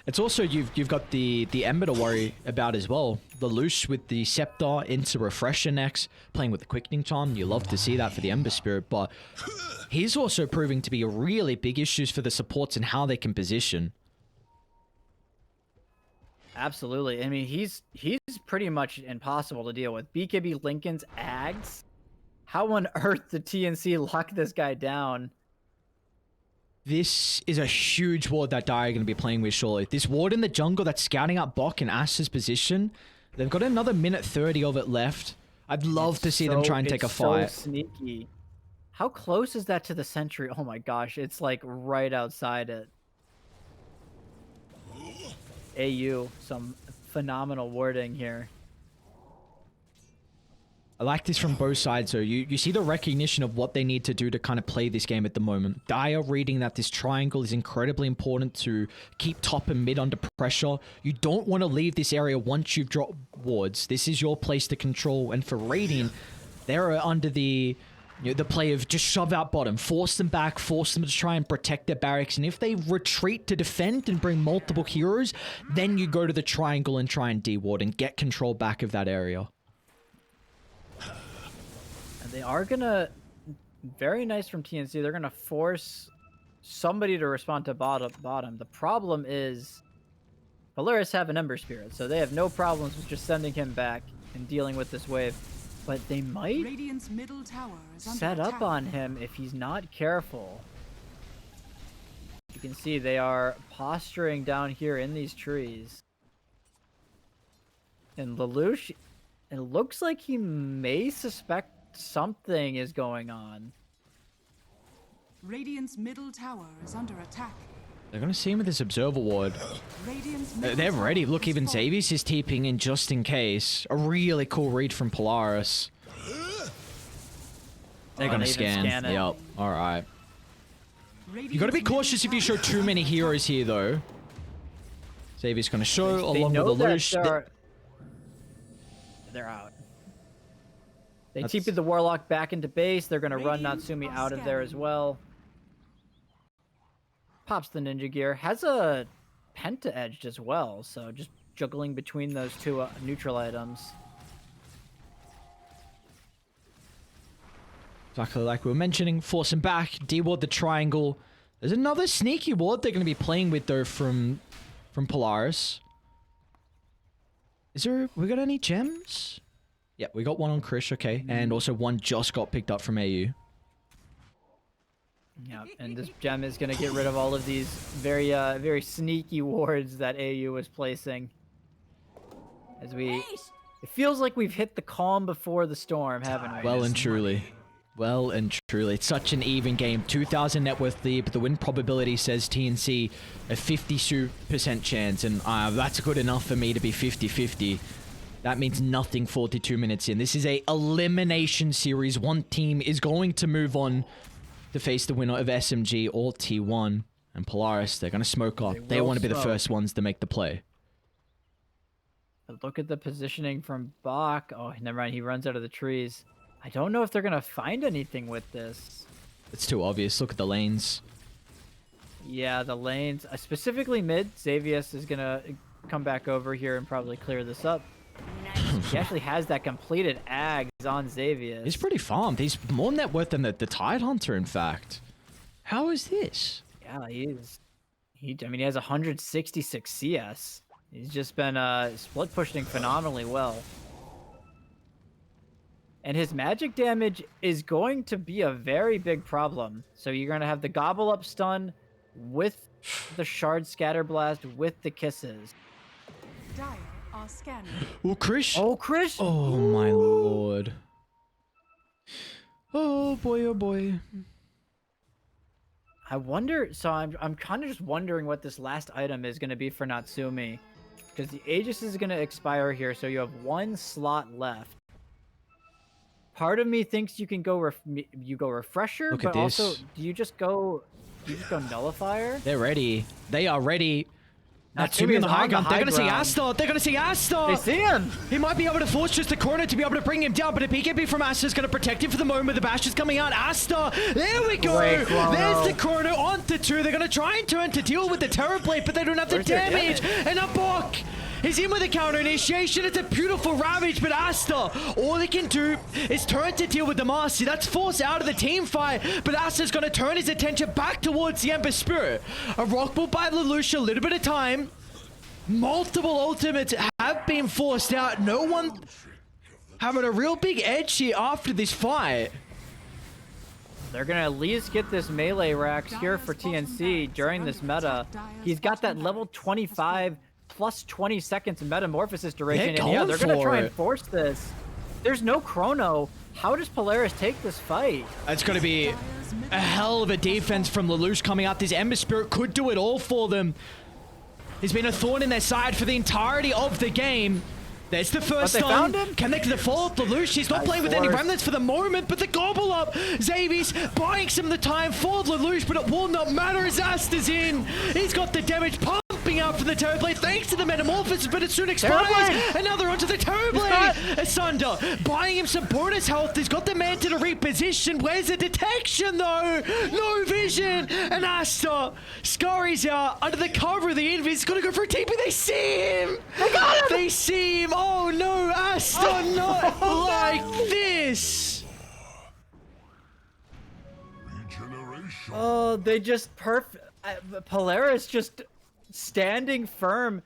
It's also, you've got the Ember to worry about as well. The Luce with the Scepter into Refresher next, playing with the Quickening Charm. You love to see that for the Ember Spirit, but he's also proving to be a really big issues for the supports and how they can position. Absolutely. I mean, he's pretty much impossible to deal with. BKB Lincoln's Ags? How on earth did TNC lock this guy down? This is a huge ward that Dire are going to be playing with surely. This ward in the jungle that's scouting out Bok and Ash's position. They've got another minute 30 of it left. I'd love to see them try and take a fight. So sneaky. How close is that to the sentry? Oh my gosh, it's like right outside it. AU, some phenomenal warding here. I like this from both sides, so you see the recognition of what they need to do to kind of play this game at the moment. Dire reading that this triangle is incredibly important to keep top and mid under pressure. You don't want to leave this area once you've dropped wards. This is your place to control, and for Radiant, they're under the play of just shove out bottom, force them back, force them to try and protect their barracks, and if they retreat to defend and bring multiple heroes, then you go to the triangle and try and de-ward and get control back of that area. They are gonna, very nice from TNC, they're gonna force somebody to respond to bottom. The problem is Polaris have an Ember Spirit, so they have no problems with just sending him back and dealing with this wave. But they might Radiant's middle tower is under set up attack. on him if he's not careful. You can see they are posturing down here in these trees. And Lelouch, it looks like he may suspect something is going on. Radiant's middle tower is under attack. They're going to see him with this Observer Ward. Radiant's middle They're tower ready. Look, is even falling. Xavius is TPing in just in case. A really cool read from Polaris. They're going to they even scan. scan it. Yep. All right. Radiant's You got to be middle cautious if you show tower too is many under heroes attack. here, though. Xavius going to show They along with know the that Lelouch. they're out. They That's- TP'd the Warlock back into base. They're going to run Radiant Natsumi are out of there as scanning. well. Pops the Ninja Gear. Has a Penta Edged as well, so just juggling between those two neutral items. Exactly like we were mentioning, force him back, de-ward the triangle. There's another sneaky ward they're going to be playing with, though, from Polaris. We got any gems? Yeah, we got one on Krish, okay. And also one just got picked up from AU. Yeah, and this gem is going to get rid of all of these very sneaky wards that AU was placing. As it feels like we've hit the calm before the storm, haven't we? Well and truly. Well and truly. It's such an even game. 2,000 net worth lead, but the win probability says TNC a 52% chance, and that's good enough for me to be 50-50. That means nothing 42 minutes in. This is a elimination series. One team is going to move on to face the winner of SMG or T1. And Polaris, they're going to smoke up. They will want to be the smoke. first ones to make the play. But look at the positioning from Bach. Oh, never mind. He runs out of the trees. I don't know if they're going to find anything with this. It's too obvious. Look at the lanes. Yeah, the lanes. Specifically mid. Xavius is going to come back over here and probably clear this up. He actually has that completed Ags on Xavius. He's pretty farmed. He's more net worth than the Tide Hunter, in fact. How is this? Yeah, he is. I mean, he has 166 CS. He's just been split pushing phenomenally well. And his magic damage is going to be a very big problem. So you're going to have the Gobble Up stun with the Shard Scatter Blast with the kisses. Dire are scanning. Oh, Chris. Oh, Chris! Oh, my lord. Oh, boy, oh, boy. I wonder, so I'm kind of just wondering what this last item is going to be for Natsumi. Because the Aegis is going to expire here, so you have one slot left. Part of me thinks you can go Refresher, Look but at this. also, do you just go Nullifier? They're ready. They are ready. Natsumi Natsumi on the high ground. They're going to see ground. Asta. They're going to see Asta. They see him! He might be able to force just the corner to be able to bring him down, but a BKB from Asta is going to protect him for the moment. The bash is coming out. Asta, there we go. Great chrono. There's the corner onto 2. They're going to try and turn to deal with the Terrorblade, but they don't have the Where's their damage. And a block. He's in with a counter initiation. It's a beautiful Ravage, but Asta, all he can do is turn to deal with the Marcy. That's forced out of the team fight, but Asta's going to turn his attention back towards the Ember Spirit. A rock ball by Lelouch, a little bit of time. Multiple ultimates have been forced out. No one having a real big edge here after this fight. They're going to at least get this melee racks here for TNC during this meta. He's got that level 25 plus 20 seconds metamorphosis duration. They're And yeah, they're going going to for try it. and force this. There's no chrono. How does Polaris take this fight? It's going to be a hell of a defense from Lelouch coming out. This Ember Spirit could do it all for them. He's been a thorn in their side for the entirety of the game. There's the first But they stun. found him. Can they follow Lelouch? He's not Nice playing with any force. remnants for the moment, but the gobble up. Xavius buying some of the time for Lelouch, but it will not matter as Asta's in. He's got the damage pumping out from the Terrorblade thanks to the metamorphosis, but it soon expires. Terrorblade. Another onto the Terrorblade. Asunder buying him some bonus health. He's got the Manta to reposition. Where's the detection though? No vision. And Asta scurries out under the cover of the invis. He's gonna go for a TP. They see him. They got him! They see him. Oh no, Asta, not like this. Oh, they just Polaris just standing firm.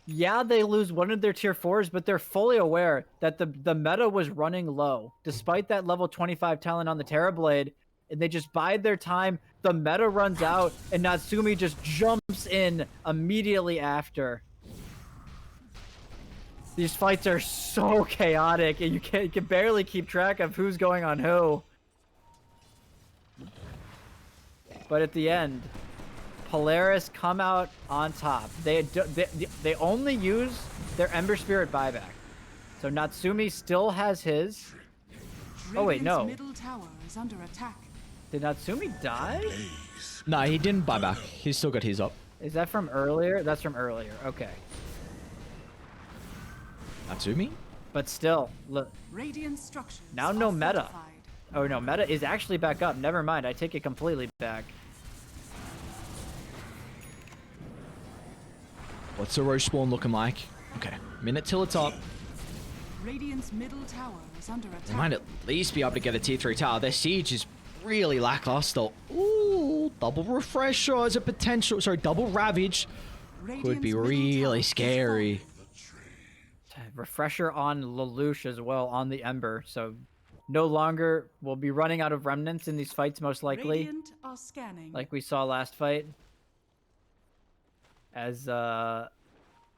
Yeah, they lose one of their tier 4s, but they're fully aware that the meta was running low. Despite that level 25 talent on the Terrorblade, and they just bide their time. The meta runs out, and Natsumi just jumps in immediately after. These fights are so chaotic, and you can barely keep track of who's going on who. But at the end, Polaris come out on top. They only use their Ember Spirit buyback. So Natsumi still has his. Oh wait, no. Radiant's middle tower is under attack. Did Natsumi die? No, he didn't buy back. He's still got his up. Is that from earlier? That's from earlier. Okay. Natsumi? But still, look. Radiant structures Now no are meta. fortified. Oh no, meta is actually back up. Never mind. I take it completely back. What's the Roche spawn looking like? Okay, minute till it's up. Radiant's middle tower is under attack. They might at least be able to get a tier 3 tower. Their siege is really lackluster. Ooh, double refresher as a potential. Sorry, double ravage could be Radiant's middle really tower is scary. Refresher on Lelouch as well on the Ember. So no longer will be running out of remnants in these fights most fallen. likely. Radiant are scanning. Like we saw last fight. As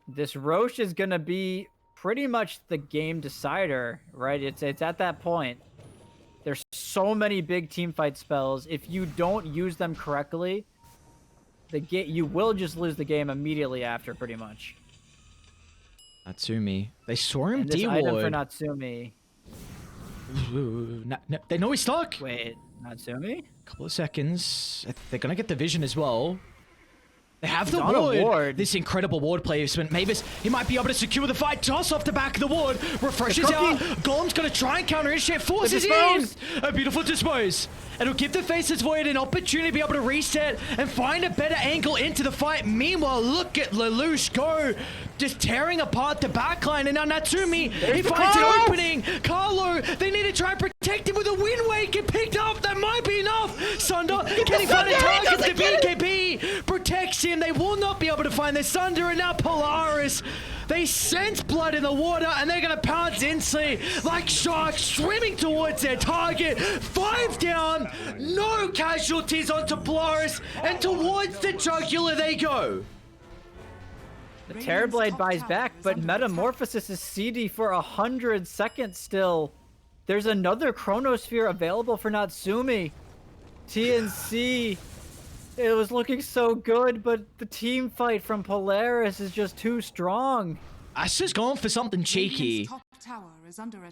this Roche is gonna be pretty much the game decider, right? It's at that point. There's so many big team fight spells. If you don't use them correctly, you will just lose the game immediately after, pretty much. Natsumi. They saw him And this item for D-ward. Natsumi. They know he's stuck. Wait, Natsumi? Couple of seconds. They're gonna get the vision as well. They have He's the on a ward. This incredible ward placement. Mavis, he might be able to secure the fight just off the back of the ward. Refreshes out. Golem's going to try and counter his shit. Forces in. A beautiful dispose. It'll give the Faceless Void an opportunity to be able to reset and find a better angle into the fight. Meanwhile, look at Lelouch go. Just tearing apart the backline. And now Natsumi, he finds an opening. Carlo, they need to try and protect him with a Wind Waker picked up. That might be enough. Sunder, can he find a target? The BKB protects him. They will not be able to find the Sunder. And now Polaris, they sense blood in the water and they're going to pounce instantly like sharks swimming towards their target. 5 down, no casualties onto Polaris, and towards the jugular they go. The Terrorblade buys back, but Metamorphosis is CD for 100 seconds still. There's another Chronosphere available for Natsumi. TNC, it was looking so good, but the team fight from Polaris is just too strong. Asher's going for something cheeky.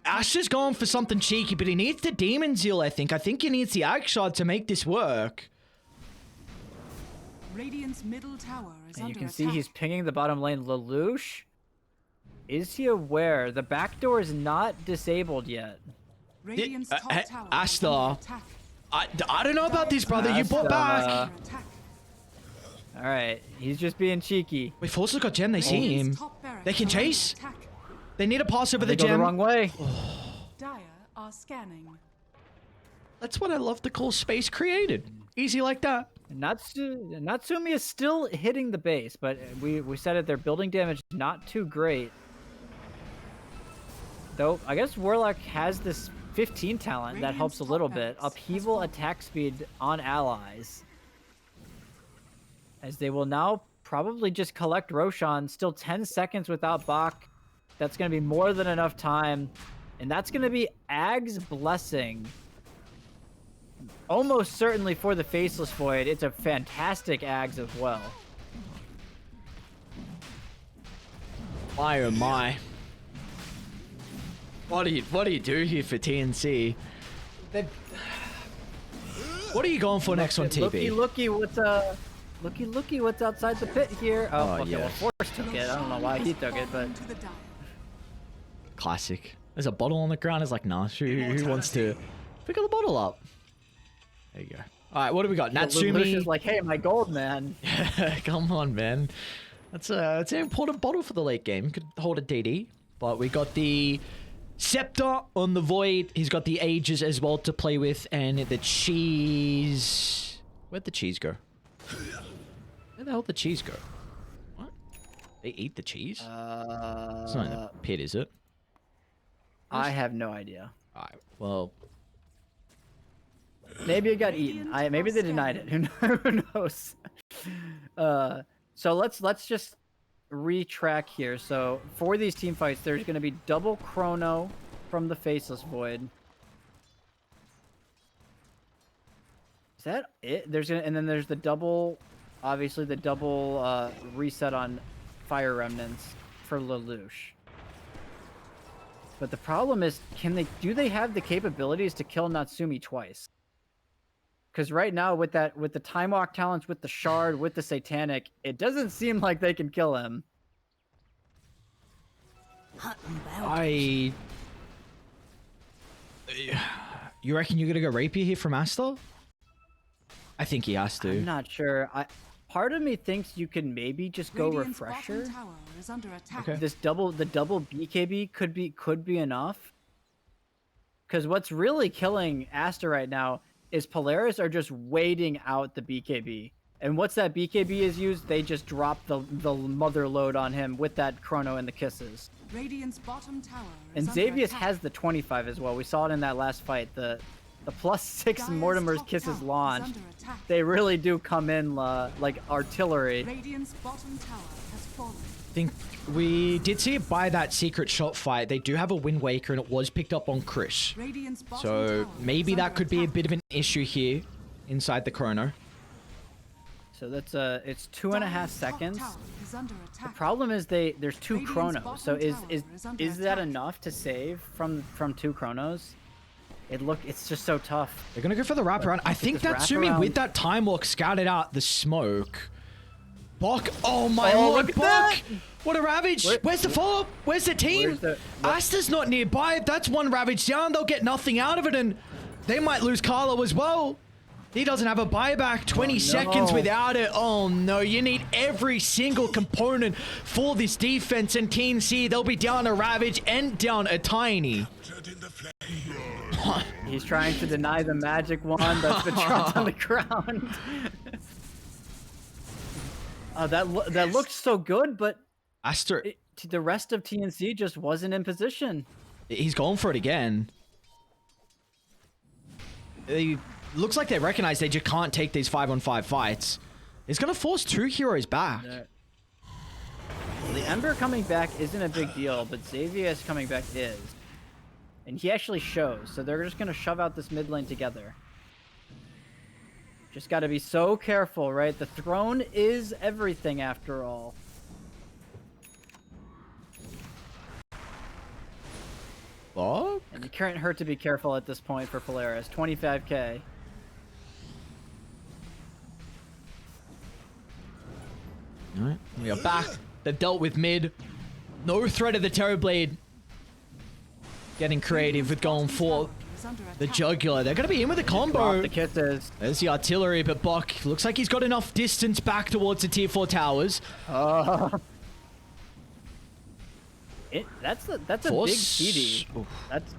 Asher's going for something cheeky, but he needs the Demon Zeal, I think. I think he needs the Axe Shot to make this work. Radiant's middle tower is And you under can attack. see he's pinging the bottom lane. Lelouch, is he aware? The back door is not disabled yet. Radiant's top tower is Asher, under attack. I don't know about this, brother. You bought back. Under attack. All right, he's just being cheeky. Wait, Force's got gem. They see him. Radiant's top barracks They can is under chase. attack. They need to pass over the They go the gem. wrong way. Dire are scanning. That's what I love to call space created. Easy like that. Natsumi is still hitting the base, but we said it. Their building damage not too great. Though I guess Warlock has this 15 talent that helps a little bit. Upheaval attack speed on allies. As they will now probably just collect Roshan. Still 10 seconds without Bach. That's going to be more than enough time. And that's going to be Ag's Blessing. Almost certainly for the Faceless Void. It's a fantastic Ags as well. My oh my. What do you do here for TNC? What are you going for next on TB? Looky what's outside the pit here. Oh, okay, yeah. well, Force took it. I don't know why he took it, but To the dire. Classic. There's a bottle on the ground. It's like, nah, who wants to pick the bottle up? There you go. All right, what do we got? Natsumi. Lucius like, hey, my gold, man. Come on, man. That's an important bottle for the late game. Could hold a DD, but we got the Scepter on the Void. He's got the Ages as well to play with, and the cheese. Where'd the cheese go? Where the hell did the cheese go? What? They eat the cheese? It's not in the pit, is it? I have no idea. All right. Well, Maybe it got eaten. Maybe they denied it. Who knows? So let's just retrack here. So for these team fights, there's going to be double Chrono from the Faceless Void. Is that it? And then there's the double, obviously the double reset on Fire Remnants for Lelouch. But the problem is, do they have the capabilities to kill Natsumi twice? Because right now, with the Time Walk talents, with the Shard, with the Satanic, it doesn't seem like they can kill him. You reckon you're gonna go Rapier here from Asta? I think he has to. I'm not sure. Part of me thinks you can maybe just go Radiant's Refresher. bottom tower is under attack. Okay. The double BKB could be enough. Because what's really killing Asta right now is Polaris are just waiting out the BKB. And once that BKB is used, they just drop the mother load on him with that Chrono and the Kisses. Radiant's bottom tower And is under Xavius attack. has the 25 as well. We saw it in that last fight. The +6 Dire's Mortimer's top Kisses tower is launch. under attack. They really do come in like artillery. Radiant's bottom tower has fallen. I think we did see it by that secret shot fight. They do have a Wind Waker, and it was picked up on Chris. Radiant's bottom So tower maybe is that under could be a attack. bit of an issue here inside the Chrono. So that's it's 2.5 Dire's top seconds. tower is under The attack. problem is there's 2 Radiant's Chronos. bottom So is tower is under is that attack. enough to save from 2 Chronos? It's just so tough. They're gonna go for the wraparound. I think this Natsumi wraparound- with that time walk scouted out the smoke. Bok. Oh my Oh, lord, look at Bok. that. What a ravage. Where's the follow-up? Where's the team? Asta's not nearby. If that's one ravage down, they'll get nothing out of it, and they might lose Carlo as well. He doesn't have a buyback. 20 seconds without it. Oh no, you need every single component for this defense, and TNC, they'll be down a ravage and down a tiny. He's trying to deny the magic wand that's been dropped on the ground. That looked so good, but Asta, the rest of TNC just wasn't in position. he's going for it again. Looks like they recognize they just can't take these 5-on-5 fights. It's going to force 2 heroes back. The Ember coming back isn't a big deal, but Xavier's coming back is. And he actually shows, so they're just going to shove out this mid lane together. Just got to be so careful, right? The throne is everything after all. Bok? And it can't hurt to be careful at this point for Polaris. 25k. Alright, we are back. They've dealt with mid. No threat of the Terrorblade. Getting creative with going for the Jugular. They're going to be in with a combo. The kisses. There's the artillery, but Bok looks like he's got enough distance back towards the tier 4 towers. That's a big TD.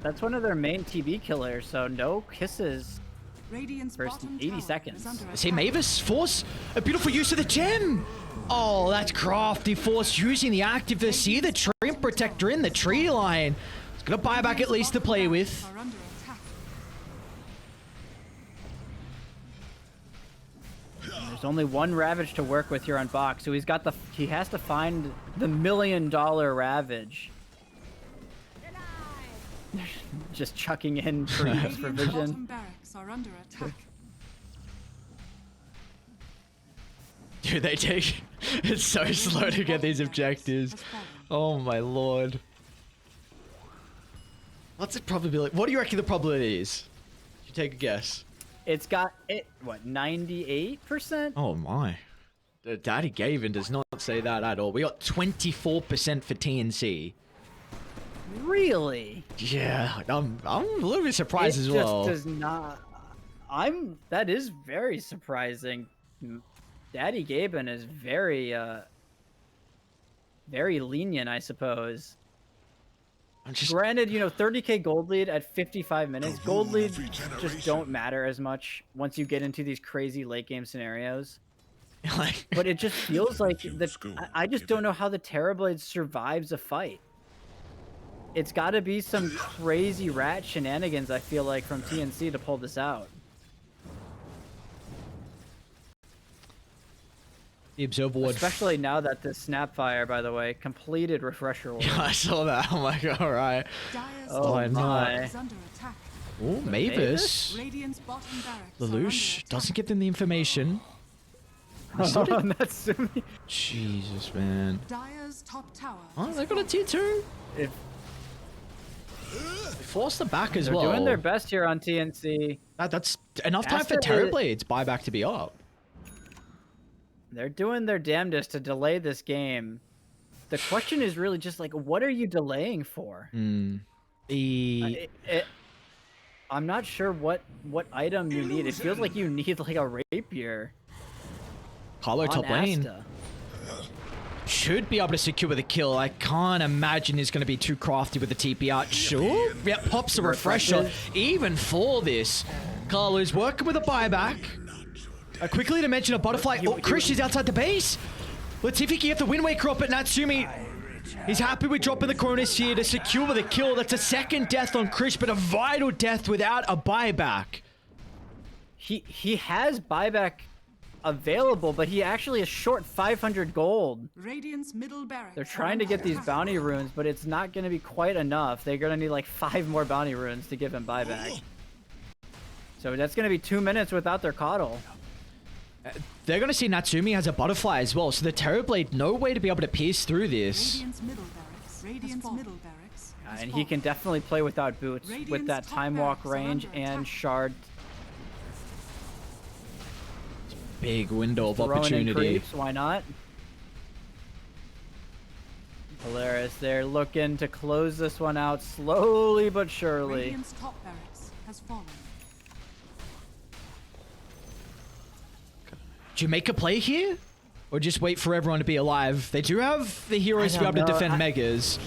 That's one of their main TB killers, so no kisses for 80 seconds. See Mavis force a beautiful use of the gem. Oh, that's crafty. Force using the active to see the Treant Protector in the tree line. It's gonna buy back at least to play with. There's only one Ravage to work with here on Bok, so he has to find the $1 million Ravage. Just chucking in for use for vision. Dude, they take... It's so slow to get these objectives. Oh my lord. What's the probability? What do you reckon the probability is? You take a guess. It's got, what, 98%? Oh my. Daddy Gavin does not say that at all. We got 24% for TNC. Really? Yeah, I'm a little bit surprised as well. It just does not... That is very surprising. Daddy Gaben is very lenient, I suppose. Granted, 30k gold lead at 55 minutes. Gold lead just don't matter as much once you get into these crazy late game scenarios. But it just feels like I just don't know how the Terrorblade survives a fight. It's got to be some crazy rat shenanigans, I feel like, from TNC to pull this out. The Observer Ward. Especially now that this Snapfire, by the way, completed Refresher Ward. Yeah, I saw that. Oh my god, alright. Oh my. Oh, Mavis. Lelouch doesn't give them the information. Natsumi. Jesus, man. Top tower. Oh, they got a tier 2. They forced them back as well. They're doing their best here on TNC. That's enough time for Terrorblade's buyback to be up. They're doing their damnedest to delay this game. The question is really just like, what are you delaying for? I'm not sure what item you need. It feels like you need like a rapier. Carlo top lane. Asta. Should be able to secure the kill. I can't imagine he's going to be too crafty with the TP out. Sure. Yep, pops a refresher. Even for this, Carlo's working with a buyback. Quickly to mention a butterfly. Oh, Krish is outside the base. Latifi can get the Wind Waker up, but Natsumi, he's happy with dropping the Cronus here to secure the kill. That's a second death on Krish, but a vital death without a buyback. He has buyback available, but he actually is short 500 gold. Radiant's middle barracks. They're trying to get these bounty runes, but it's not going to be quite enough. They're going to need like 5 more bounty runes to give him buyback. So that's going to be 2 minutes without their coddle. They're going to see Natsumi has a butterfly as well, so the Terrorblade, no way to be able to pierce through this. Radiant's middle barracks. Radiant's middle barracks. And he can definitely play without boots with that time walk range and shard. Big window of opportunity. Creeps, why not? Polaris, they're looking to close this one out slowly but surely. Radiant's top barracks has fallen. Do you make a play here? Or just wait for everyone to be alive? They do have the heroes to be able to defend Megas.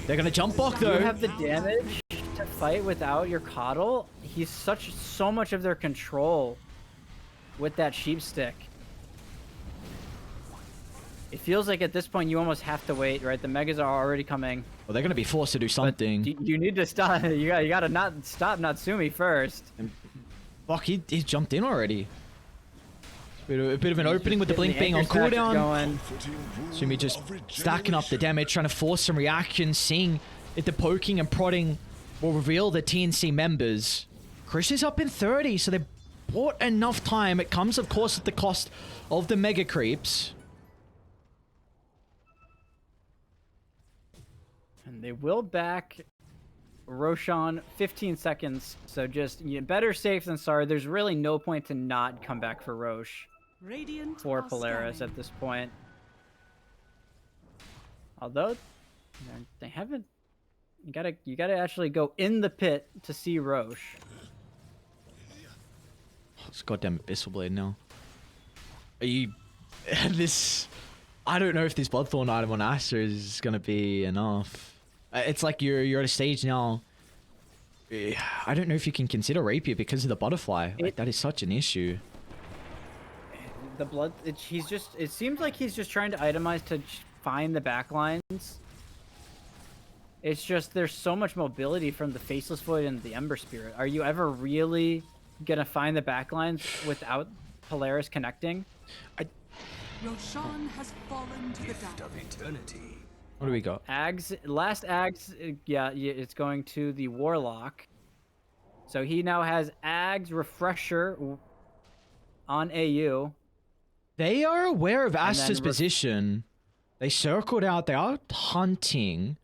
They're gonna jump block though. You have the damage to fight without your coddle. He's so much of their control with that sheep stick. It feels like at this point you almost have to wait, right? The Megas are already coming. Well, they're gonna be forced to do something. You need to stop. You gotta not stop Natsumi first. Fuck, he jumped in already. A bit of an opening with the blink being on cooldown. Sumi just stacking up the damage, trying to force some reactions, seeing if the poking and prodding will reveal the TNC members. Chris is up in 30, so they bought enough time. It comes, of course, at the cost of the mega creeps. And they will back Roshan 15 seconds. So just better safe than sorry. There's really no point to not come back for Roche. Radiant For are Polaris scanning. at this point. Although they haven't, you gotta actually go in the pit to see Roche. It's goddamn Abyssal Blade now. Are you this? I don't know if this Bloodthorn item on Astra is gonna be enough. It's like you're at a stage now. I don't know if you can consider Rapier because of the butterfly. Like, that is such an issue. The blood, it seems like he's just trying to itemize to find the backlines. It's just there's so much mobility from the Faceless Void and the Ember Spirit. Are you ever really gonna find the backlines without Polaris connecting? Roshan has fallen to the Gift dark. of eternity. What do we got? Last Ags, yeah, it's going to the Warlock. So he now has Ags Refresher on AU. They are aware of then Astra's position. They circled out. They are hunting.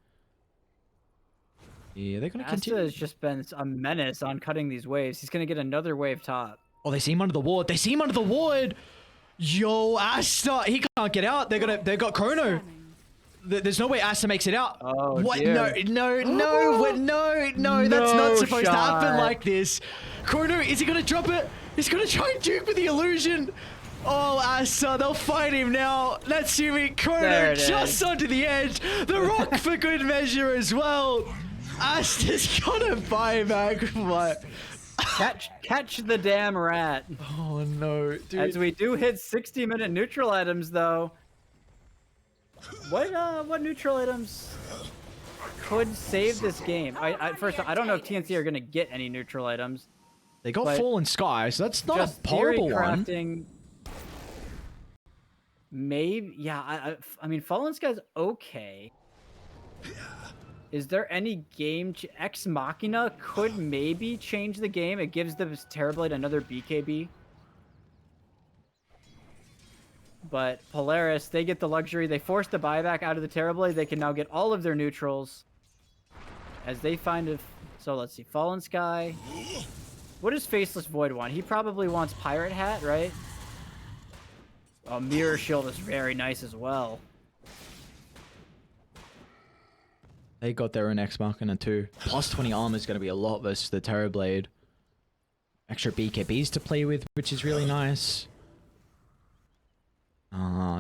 Yeah, they're gonna Asta continue. has just been a menace on cutting these waves. He's gonna get another wave top. Oh, they see him under the ward. They see him under the ward. Yo, Asta, he can't get out. They've got Chrono. There's no way Asta makes it out. Oh, what? dear. No, that's not supposed to happen shot. like this. Chrono, is he gonna drop it? He's gonna try and duke with the illusion. Oh, Asta, they'll fight him now. Natsumi, There Chrono it just is. onto the edge. The rock for good measure as well. Asta's gonna buy back. What? Catch the damn rat. Oh no, dude. As we do hit 60-minute neutral items, though. What neutral items could save this game? First, I don't know if TNC are gonna get any neutral items. They got but Fallen Sky, so that's not Just a horrible theory one. crafting. Maybe, yeah. I mean, Fallen Sky's okay. Is there any game? Ex Machina could maybe change the game. It gives the Terrorblade another BKB. But Polaris, they get the luxury. They force the buyback out of the Terrorblade. They can now get all of their neutrals. As they find a... So let's see. Fallen Sky. What does Faceless Void want? He probably wants Pirate Hat, right? Oh, Mirror Shield is very nice as well. They got their own Ex Machina too. Plus 20 armor is going to be a lot versus the Terrorblade. Extra BKBs to play with, which is really nice.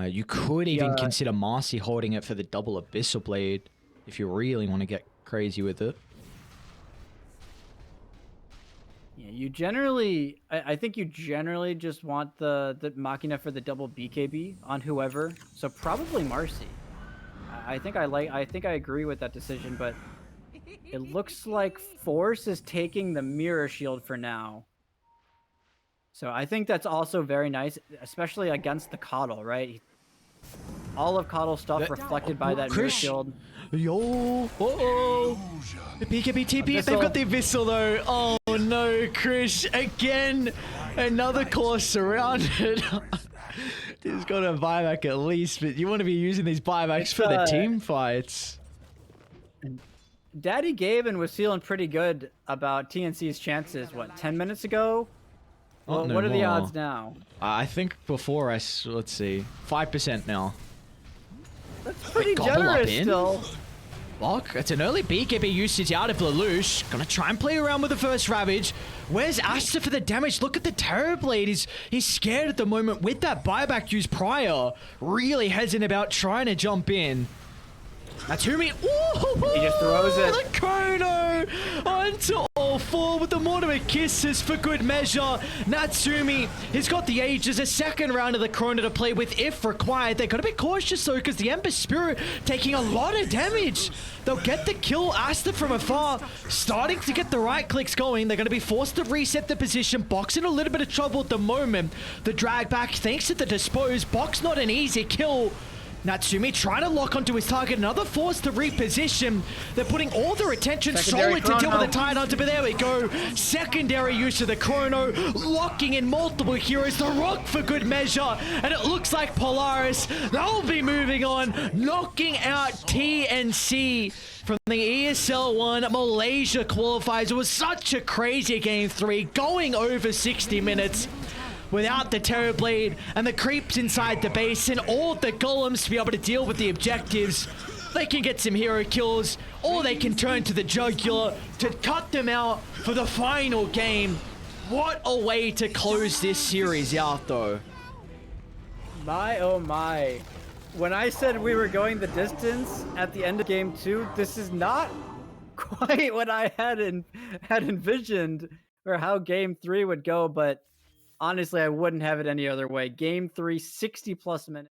You could even consider Marcy holding it for the double Abyssal Blade if you really want to get crazy with it. Yeah, you generally... I think you generally just want the Machina for the double BKB on whoever. So probably Marcy. I think I agree with that decision, but it looks like Force is taking the Mirror Shield for now. So I think that's also very nice, especially against the Coddle, right? All of Coddle stuff reflected by that Mirror Chris. Shield. Yo! Uh-oh! The BKB TP, they've got the Abyssal though. Oh no, Chris, again! Another core surrounded. He's got a buyback at least, but you want to be using these buybacks for the team fights. Daddy Gaben was feeling pretty good about TNC's chances, what, 10 minutes ago? Well, No what are the more. odds now? I think before let's see, 5% now. That's pretty gobble up generous in. still. Bok, it's an early BKB usage out of Lelouch. Gonna try and play around with the first Ravage. Where's Asta for the damage? Look at the Terrorblade. He's scared at the moment with that buyback used prior. Really hesitant about trying to jump in. Natsumi, ooh, He just throws it. The Chrono onto all four with the Mortimer Kisses for good measure. Natsumi, he's got the Aegis, a second round of the Chrono to play with if required. They gotta be cautious though, because the Ember Spirit taking a lot of damage. They'll get the kill. Asta from afar, starting to get the right clicks going. They're gonna be forced to reset the position. Box in a little bit of trouble at the moment. The drag back, thanks to the dispose. Box not an easy kill. Natsumi trying to lock onto his target, another force to reposition. They're putting all their attention Secondary solely to deal with the Chrono. Tidehunter, but there we go. Secondary use of the Chrono, locking in multiple heroes, the Rock for good measure, and it looks like Polaris, they'll be moving on, knocking out TNC from the ESL One Malaysia qualifiers. It was such a crazy game 3, going over 60 minutes. Without the Terrorblade and the creeps inside the base and all the golems to be able to deal with the objectives, they can get some hero kills, or they can turn to the Jugular to cut them out for the final game. What a way to close this series out, though. My oh my. When I said we were going the distance at the end of game 2, this is not quite what I had envisioned or how game 3 would go, but honestly, I wouldn't have it any other way. Game 3, 60 plus minutes.